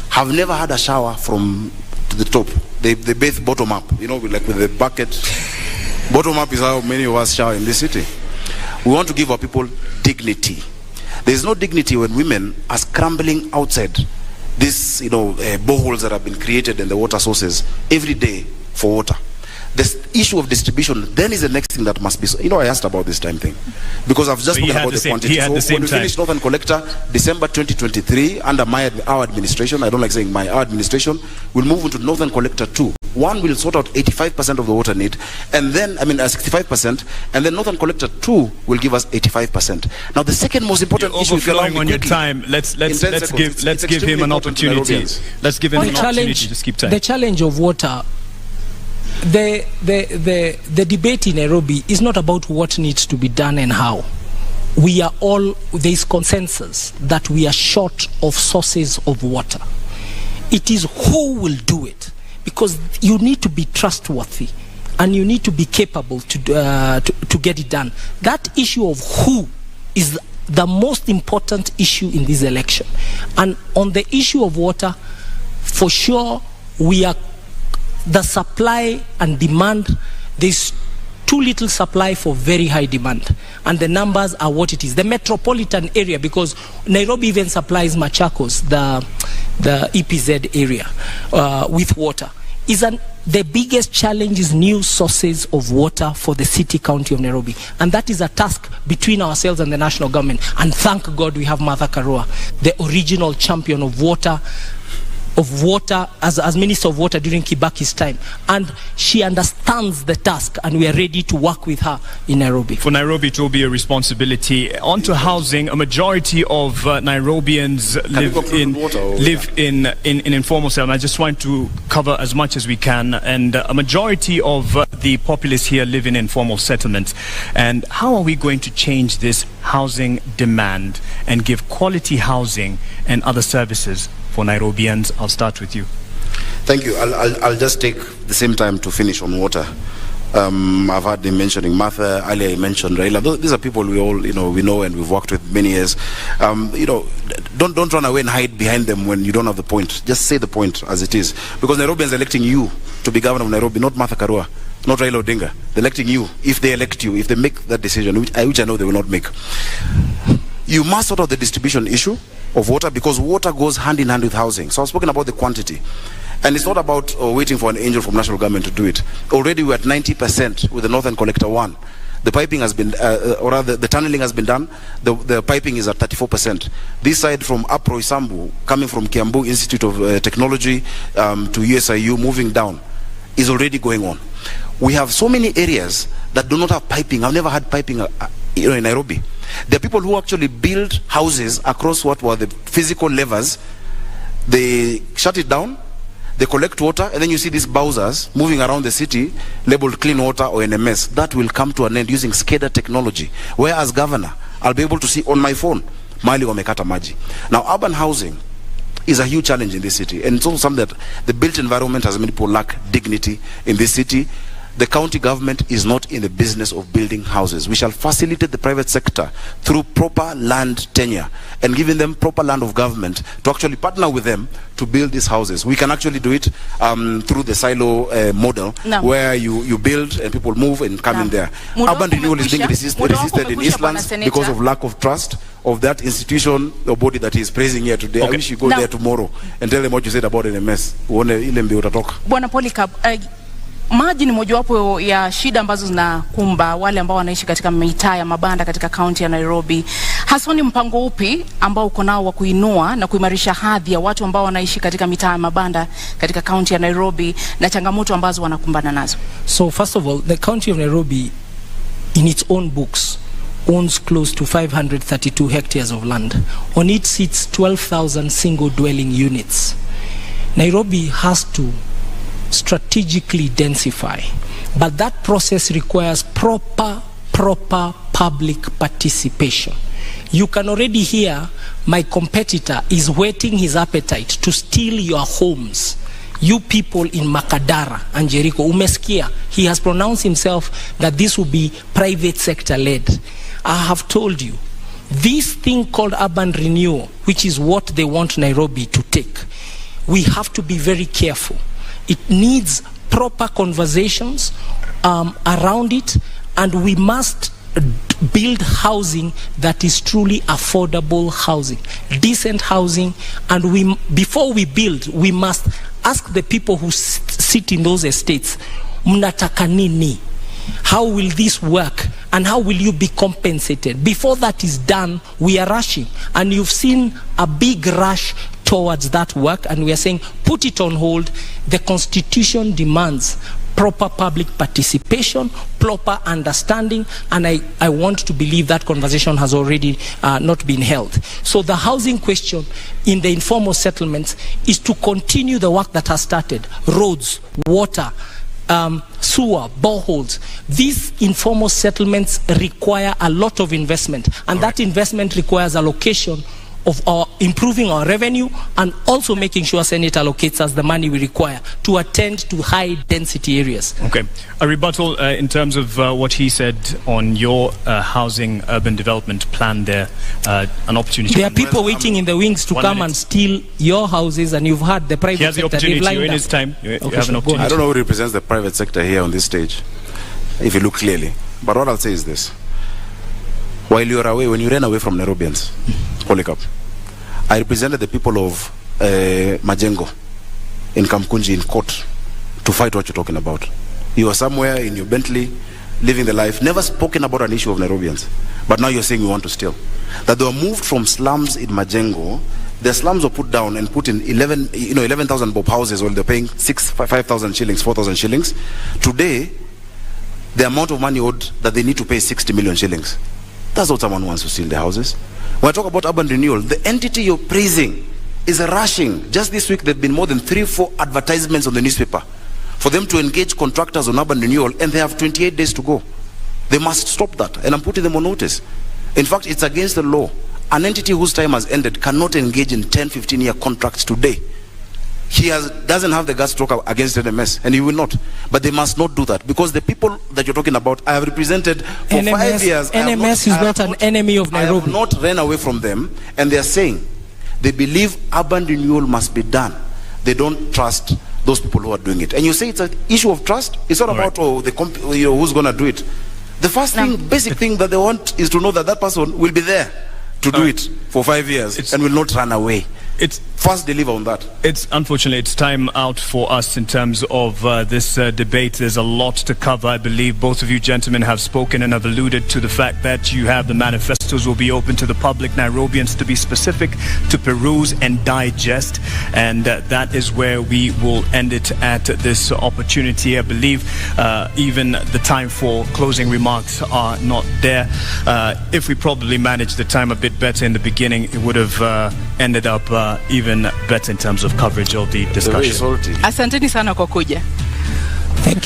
have never had a shower from to the top. They bathe bottom up, like with the bucket. Bottom up is how many of us shower in this city. We want to give our people dignity. There is no dignity when women are scrambling outside these, boreholes that have been created in the water sources every day for water. The issue of distribution then is the next thing that must be. I asked about this time thing because I've just spoken about the quantity. So when we finish Northern Collector, December 2023, under our administration, I don't like saying our administration, we'll move into Northern Collector 2. One will sort out 85% of the water need, and then 65%, and then Northern Collector 2 will give us 85%. Now the second most important issue, if you're allowing on your time, let's give him an opportunity. Let's give him an opportunity. Just keep time. The challenge of water. The debate in Nairobi is not about what needs to be done and how. There is consensus that we are short of sources of water. It is who will do it, because you need to be trustworthy and you need to be capable to get it done. That issue of who is the most important issue in this election. And on the issue of water, for sure, the supply and demand, there's too little supply for very high demand, and the numbers are what it is. The metropolitan area, because Nairobi even supplies Machakos, the EPZ area, with water, the biggest challenge is new sources of water for the city county of Nairobi, and that is a task between ourselves and the national government. And thank God we have Martha Karua, the original champion of water as Minister of Water during Kibaki's time, and she understands the task, and we are ready to work with her in Nairobi. For Nairobi, it will be a responsibility. On to housing, a majority of Nairobians live in informal settlement. I just want to cover as much as we can, and a majority of the populace here live in informal settlements. And how are we going to change this housing demand and give quality housing and other services for Nairobians? I'll start with you. Thank you. I'll just take the same time to finish on water. I've heard them mentioning Martha, earlier he mentioned Raila. These are people we all, we know and we've worked with many years. Don't run away and hide behind them when you don't have the point. Just say the point as it is. Because Nairobians are electing you to be governor of Nairobi, not Martha Karua, not Raila Odinga. They're electing you. If they elect you, if they make that decision, which I know they will not make, you must sort out the distribution issue of water, because water goes hand in hand with housing. So I've spoken about the quantity. And it's not about waiting for an angel from national government to do it. Already we're at 90% with the Northern Collector 1. The piping has been, or rather the tunneling has been done. The piping is at 34%. This side from Apro Isambu, coming from Kiambu Institute of Technology to USIU, moving down, is already going on. We have so many areas that do not have piping. I've never had piping in Nairobi. There are people who actually build houses across what were the physical levers. They shut it down, they collect water, and then you see these bowsers moving around the city labeled clean water or NMS. That will come to an end using SCADA technology, where as governor, I'll be able to see on my phone, Mali wamekata maji. Now, urban housing is a huge challenge in this city, and it's also something that the built environment has made people lack dignity in this city. The county government is not in the business of building houses. We shall facilitate the private sector through proper land tenure and giving them proper land of government to actually partner with them to build these houses. We can actually do it through the silo model, where you build and people move and come in there. Urban renewal is being resisted in Eastlands because of lack of trust of that institution or body that is praising here today. I wish you go there tomorrow and tell them what you said about NMS. Bwana Polycarp, maji ni mojawapo ya shida ambazo zinakumba wale ambao wanaishi katika mitaa ya mabanda katika kaunti ya Nairobi. Hasa ni mpango upi ambao uko nao wa kuinua na kuimarisha hadhi ya watu ambao wanaishi katika mitaa ya mabanda katika kaunti ya Nairobi na changamoto ambazo wanakumbana nazo? So first of all, the county of Nairobi in its own books owns close to 532 hectares of land. On it sits 12,000 single dwelling units. Nairobi has to strategically densify, but that process requires proper public participation. You can already hear my competitor is whetting his appetite to steal your homes. You people in Makadara and Jericho, umesikia, he has pronounced himself that this will be private sector led. I have told you, this thing called urban renewal, which is what they want Nairobi to take, we have to be very careful. It needs proper conversations around it, and we must build housing that is truly affordable housing, decent housing, and before we build, we must ask the people who sit in those estates, mnataka nini? How will this work? And how will you be compensated? Before that is done, we are rushing. And you've seen a big rush towards that work, and we are saying, put it on hold. The Constitution demands proper public participation, proper understanding, and I want to believe that conversation has already not been held. So the housing question in the informal settlements is to continue the work that has started. Roads, water, sewer, boreholes. These informal settlements require a lot of investment, and that investment requires allocation of improving our revenue, and also making sure Senate allocates us the money we require to attend to high density areas. Okay, a rebuttal in terms of what he said on your housing urban development plan there, an opportunity. There are people waiting in the wings to come and steal your houses, and you've had the private sector. He has the opportunity. You're in his time. You have an opportunity. I don't know who represents the private sector here on this stage, if you look clearly. But what I'll say is this. While you're away, when you ran away from Nairobians, Polycarp, I represented the people of Majengo in Kamkunji in court to fight what you're talking about. You were somewhere in your Bentley, living the life, never spoken about an issue of Nairobians. But now you're saying you want to steal. That they were moved from slums in Majengo. The slums were put down and put in 11,000 bob houses while they're paying 5,000 shillings, 4,000 shillings. Today, the amount of money owed that they need to pay 60 million shillings. That's not someone who wants to steal the houses. When I talk about urban renewal, the entity you're praising is rushing. Just this week, there have been more than 3-4 advertisements on the newspaper for them to engage contractors on urban renewal, and they have 28 days to go. They must stop that, and I'm putting them on notice. In fact, it's against the law. An entity whose time has ended cannot engage in 10-15-year contracts today. He doesn't have the guts to talk against NMS, and he will not. But they must not do that, because the people that you're talking about, I have represented for 5 years. NMS is not an enemy of Nairobi. I have not ran away from them, and they are saying they believe urban renewal must be done. They don't trust those people who are doing it. And you say it's an issue of trust. It's not about who's going to do it. The first thing, basic thing that they want is to know that that person will be there to do it for 5 years and will not run away. It's first deliver on that. It's unfortunately it's time out for us in terms of this debate. There's a lot to cover. I believe both of you gentlemen have spoken and have alluded to the fact that you have the manifestos will be open to the public, Nairobians to be specific, to peruse and digest, and that is where we will end it at this opportunity. I believe even the time for closing remarks are not there. If we probably managed the time a bit better in the beginning, it would have ended up even better in terms of coverage of the discussion. Asanteni sana kwa kuja. Thank you.